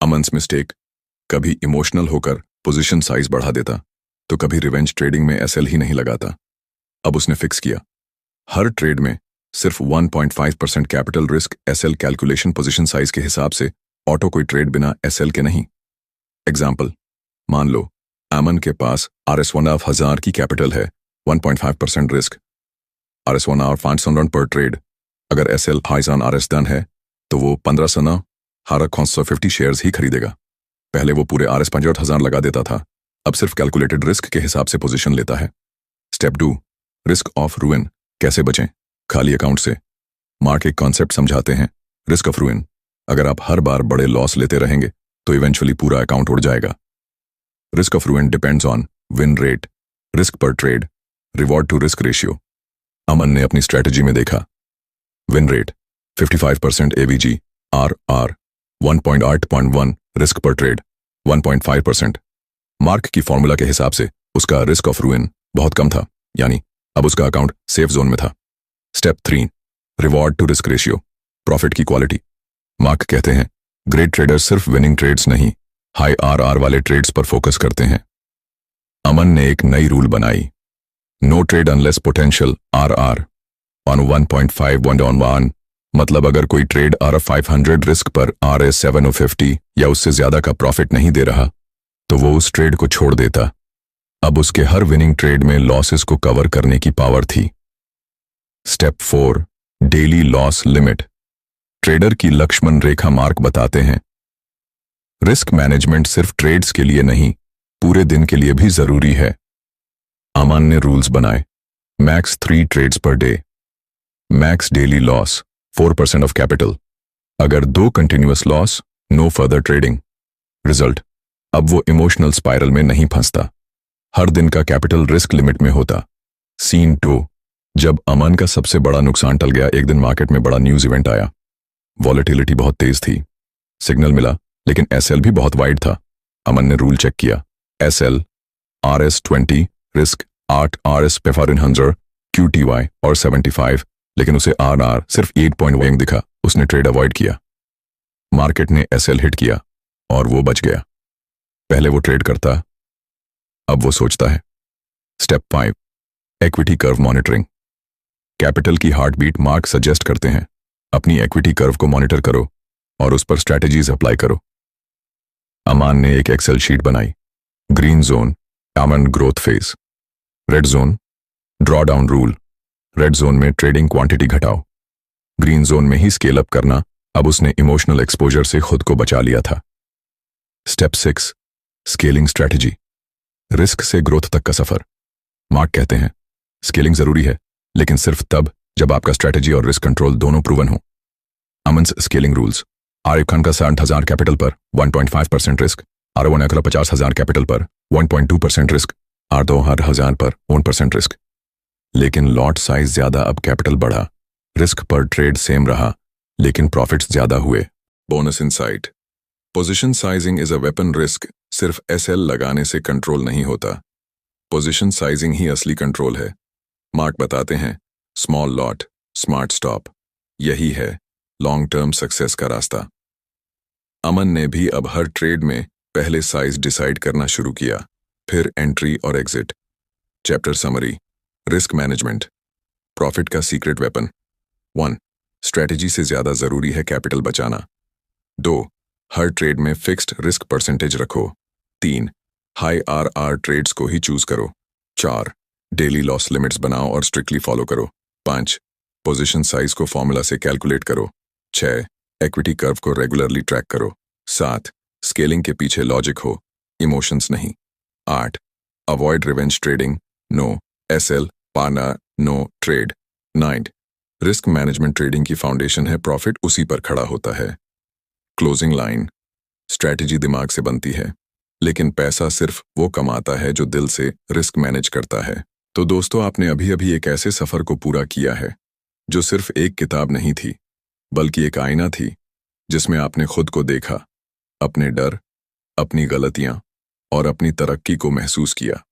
अमन्स मिस्टेक, कभी इमोशनल होकर पोजीशन साइज बढ़ा देता, तो कभी रिवेंज ट्रेडिंग में एसएल ही नहीं लगाता। अब उसने फिक्स किया, हर ट्रेड में सिर्फ 1.5% capital risk, SL calculation position size के हिसाब से, ऑटो कोई ट्रेड बिना एसएल के नहीं। एग्जाम्पल, मान लो अमन के पास RS1 की कैपिटल है, 1.5% रिस्क, RS1 500 रन पर ट्रेड। अगर एसएल हाइजान RS डन है तो वो 1500 हारा 550 शेयर्स ही खरीदेगा। पहले वो पूरे RS 65,000 लगा देता था, अब सिर्फ कैलकुलेटेड रिस्क के हिसाब से पोजीशन लेता है। स्टेप 2, रिस्क ऑफ रूइन, कैसे बचें खाली अकाउंट से। मार्क एक कॉन्सेप्ट समझाते हैं, रिस्क ऑफ रूइन। अगर आप हर बार बड़े लॉस लेते रहेंगे तो इवेंचुअली पूरा अकाउंट उड़ जाएगा। Risk of ruin depends on win rate, risk पर trade, reward to risk ratio. Aman ने अपनी स्ट्रैटेजी में देखा, win rate 55% AVG, RR 1.8.1, risk पर ट्रेड 1.5%। मार्क की फॉर्मूला के हिसाब से उसका रिस्क ऑफ रूइन बहुत कम था, यानी अब उसका अकाउंट सेफ जोन में था। Step 3, reward to risk ratio, profit की क्वालिटी। मार्क कहते हैं, ग्रेट ट्रेडर सिर्फ विनिंग ट्रेड्स नहीं, हाई RR वाले ट्रेड्स पर फोकस करते हैं। अमन ने एक नई रूल बनाई, no trade unless potential RR on 1.5 मतलब अगर कोई ट्रेड RF 500 रिस्क पर RS 750 या उससे ज्यादा का प्रॉफिट नहीं दे रहा तो वो उस ट्रेड को छोड़ देता। अब उसके हर विनिंग ट्रेड में लॉसेस को कवर करने की पावर थी। Step 4, daily loss limit, trader की लक्ष्मण रेखा। मार्क बताते हैं, रिस्क मैनेजमेंट सिर्फ ट्रेड्स के लिए नहीं, पूरे दिन के लिए भी जरूरी है। अमन ने रूल्स बनाए, max 3 trades per day, max daily loss 4% of capital. अगर 2 continuous loss, no further trading. Result, अब वो इमोशनल स्पाइरल में नहीं फंसता, हर दिन का कैपिटल रिस्क लिमिट में होता। सीन 2, जब अमन का सबसे बड़ा नुकसान टल गया, एक दिन मार्केट में बड़ा न्यूज इवेंट आया। वॉलेटिलिटी बहुत तेज थी, सिग्नल मिला, लेकिन एसएल भी बहुत वाइड था। अमन ने रूल चेक किया, SL RS 20, risk 8, RS 500, QTY और 75, लेकिन उसे RR सिर्फ 8.1 दिखा। उसने ट्रेड अवॉइड किया। मार्केट ने एसएल हिट किया और वो बच गया। पहले वो ट्रेड करता, अब वो सोचता है। Step 5, equity curve monitoring, capital की हार्ट बीट। मार्क सजेस्ट करते हैं, अपनी इक्विटी कर्व को मॉनिटर करो और उस पर स्ट्रैटेजीज अप्लाई करो। अमान ने एक एक्सेल शीट बनाई, green zone Aman growth phase, red zone draw down rule, red zone में ट्रेडिंग क्वांटिटी घटाओ, ग्रीन जोन में ही स्केल अप करना। अब उसने इमोशनल एक्सपोजर से खुद को बचा लिया था। स्टेप 6, स्केलिंग स्ट्रैटेजी, रिस्क से ग्रोथ तक का सफर। मार्क कहते हैं, स्केलिंग जरूरी है, लेकिन सिर्फ तब जब आपका स्ट्रैटेजी और रिस्क कंट्रोल दोनों प्रूवन हो। अमन्स स्केलिंग रूल्स, आरिफ खान का 60,000 कैपिटल पर 1.5% रिस्क, R1 का 50,000 कैपिटल पर 1.2% रिस्क, R2 1000 पर 1% रिस्क। लेकिन लॉट साइज ज्यादा, अब कैपिटल बढ़ा, रिस्क पर ट्रेड सेम रहा, लेकिन प्रॉफिट्स ज्यादा हुए। Bonus insight, position sizing is a weapon. Risk सिर्फ एसएल लगाने से कंट्रोल नहीं होता, पोजीशन साइजिंग ही असली कंट्रोल है। मार्क बताते हैं, स्मॉल लॉट, स्मार्ट स्टॉप, यही है लॉन्ग टर्म सक्सेस का रास्ता। अमन ने भी अब हर ट्रेड में पहले साइज डिसाइड करना शुरू किया, फिर एंट्री और exit. Chapter summary, risk management, profit का सीक्रेट वेपन। 1, स्ट्रैटेजी से ज्यादा जरूरी है कैपिटल बचाना। 2, हर ट्रेड में फिक्स्ड रिस्क परसेंटेज रखो। 3. हाई आरआर ट्रेड्स को ही चूज करो। 4. डेली लॉस लिमिट्स बनाओ और स्ट्रिक्टली फॉलो करो। 5. पोजीशन साइज को फॉर्मूला से कैलकुलेट करो। 6. इक्विटी कर्व को रेगुलरली ट्रैक करो। 7. स्केलिंग के पीछे लॉजिक हो, इमोशंस नहीं। 8. Avoid revenge trading, no SL पाना, no trade. 9. Risk management trading की फाउंडेशन है, प्रॉफिट उसी पर खड़ा होता है। क्लोजिंग लाइन, स्ट्रैटेजी दिमाग से बनती है, लेकिन पैसा सिर्फ वो कमाता है जो दिल से रिस्क मैनेज करता है। तो दोस्तों, आपने अभी अभी एक ऐसे सफर को पूरा किया है जो सिर्फ एक किताब नहीं थी, बल्कि एक आईना थी जिसमें आपने खुद को देखा, अपने डर, अपनी गलतियां और अपनी तरक्की को महसूस किया।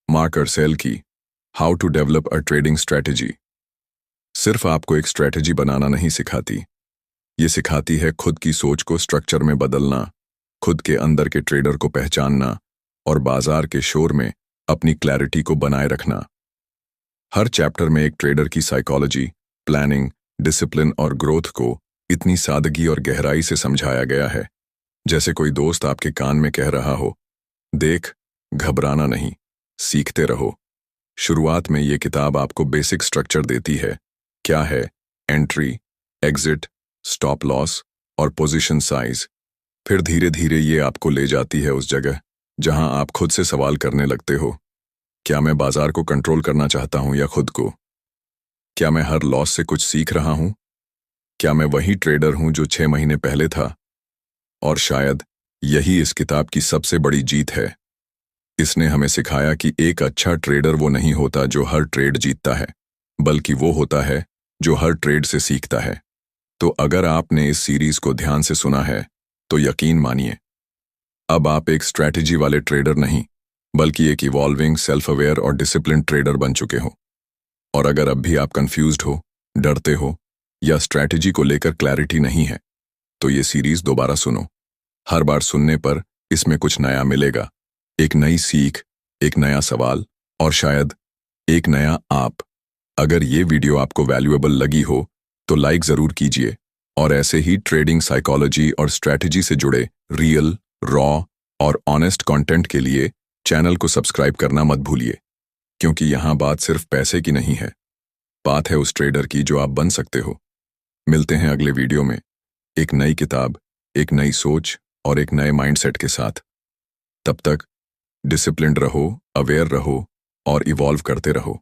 मार्क अर्सेल की how to develop a trading strategy सिर्फ आपको एक स्ट्रैटेजी बनाना नहीं सिखाती, ये सिखाती है खुद की सोच को स्ट्रक्चर में बदलना, खुद के अंदर के ट्रेडर को पहचानना और बाजार के शोर में अपनी क्लैरिटी को बनाए रखना। हर चैप्टर में एक ट्रेडर की साइकोलॉजी, प्लानिंग, डिसिप्लिन और ग्रोथ को इतनी सादगी और गहराई से समझाया गया है, जैसे कोई दोस्त आपके कान में कह रहा हो, देख, घबराना नहीं, सीखते रहो। शुरुआत में ये किताब आपको बेसिक स्ट्रक्चर देती है, क्या है एंट्री, एग्जिट, स्टॉप लॉस और पोजीशन साइज। फिर धीरे धीरे ये आपको ले जाती है उस जगह जहां आप खुद से सवाल करने लगते हो, क्या मैं बाजार को कंट्रोल करना चाहता हूं या खुद को? क्या मैं हर लॉस से कुछ सीख रहा हूं? क्या मैं वही ट्रेडर हूं जो 6 महीने पहले था? और शायद यही इस किताब की सबसे बड़ी जीत है। इसने हमें सिखाया कि एक अच्छा ट्रेडर वो नहीं होता जो हर ट्रेड जीतता है, बल्कि वो होता है जो हर ट्रेड से सीखता है। तो अगर आपने इस सीरीज को ध्यान से सुना है, तो यकीन मानिए, अब आप एक स्ट्रैटेजी वाले ट्रेडर नहीं, बल्कि एक इवॉल्विंग, सेल्फ अवेयर और डिसिप्लिन ट्रेडर बन चुके हो। और अगर अब भी आप कंफ्यूज्ड हो, डरते हो या स्ट्रैटेजी को लेकर क्लैरिटी नहीं है, तो ये सीरीज दोबारा सुनो। हर बार सुनने पर इसमें कुछ नया मिलेगा, एक नई सीख, एक नया सवाल और शायद एक नया आप। अगर ये वीडियो आपको वैल्यूएबल लगी हो तो लाइक जरूर कीजिए, और ऐसे ही ट्रेडिंग साइकोलॉजी और स्ट्रैटेजी से जुड़े रियल, रॉ और ऑनेस्ट कंटेंट के लिए चैनल को सब्सक्राइब करना मत भूलिए, क्योंकि यहाँ बात सिर्फ पैसे की नहीं है, बात है उस ट्रेडर की जो आप बन सकते हो। मिलते हैं अगले वीडियो में, एक नई किताब, एक नई सोच और एक नए माइंडसेट के साथ। तब तक डिसिप्लिन्ड रहो, अवेयर रहो और इवॉल्व करते रहो।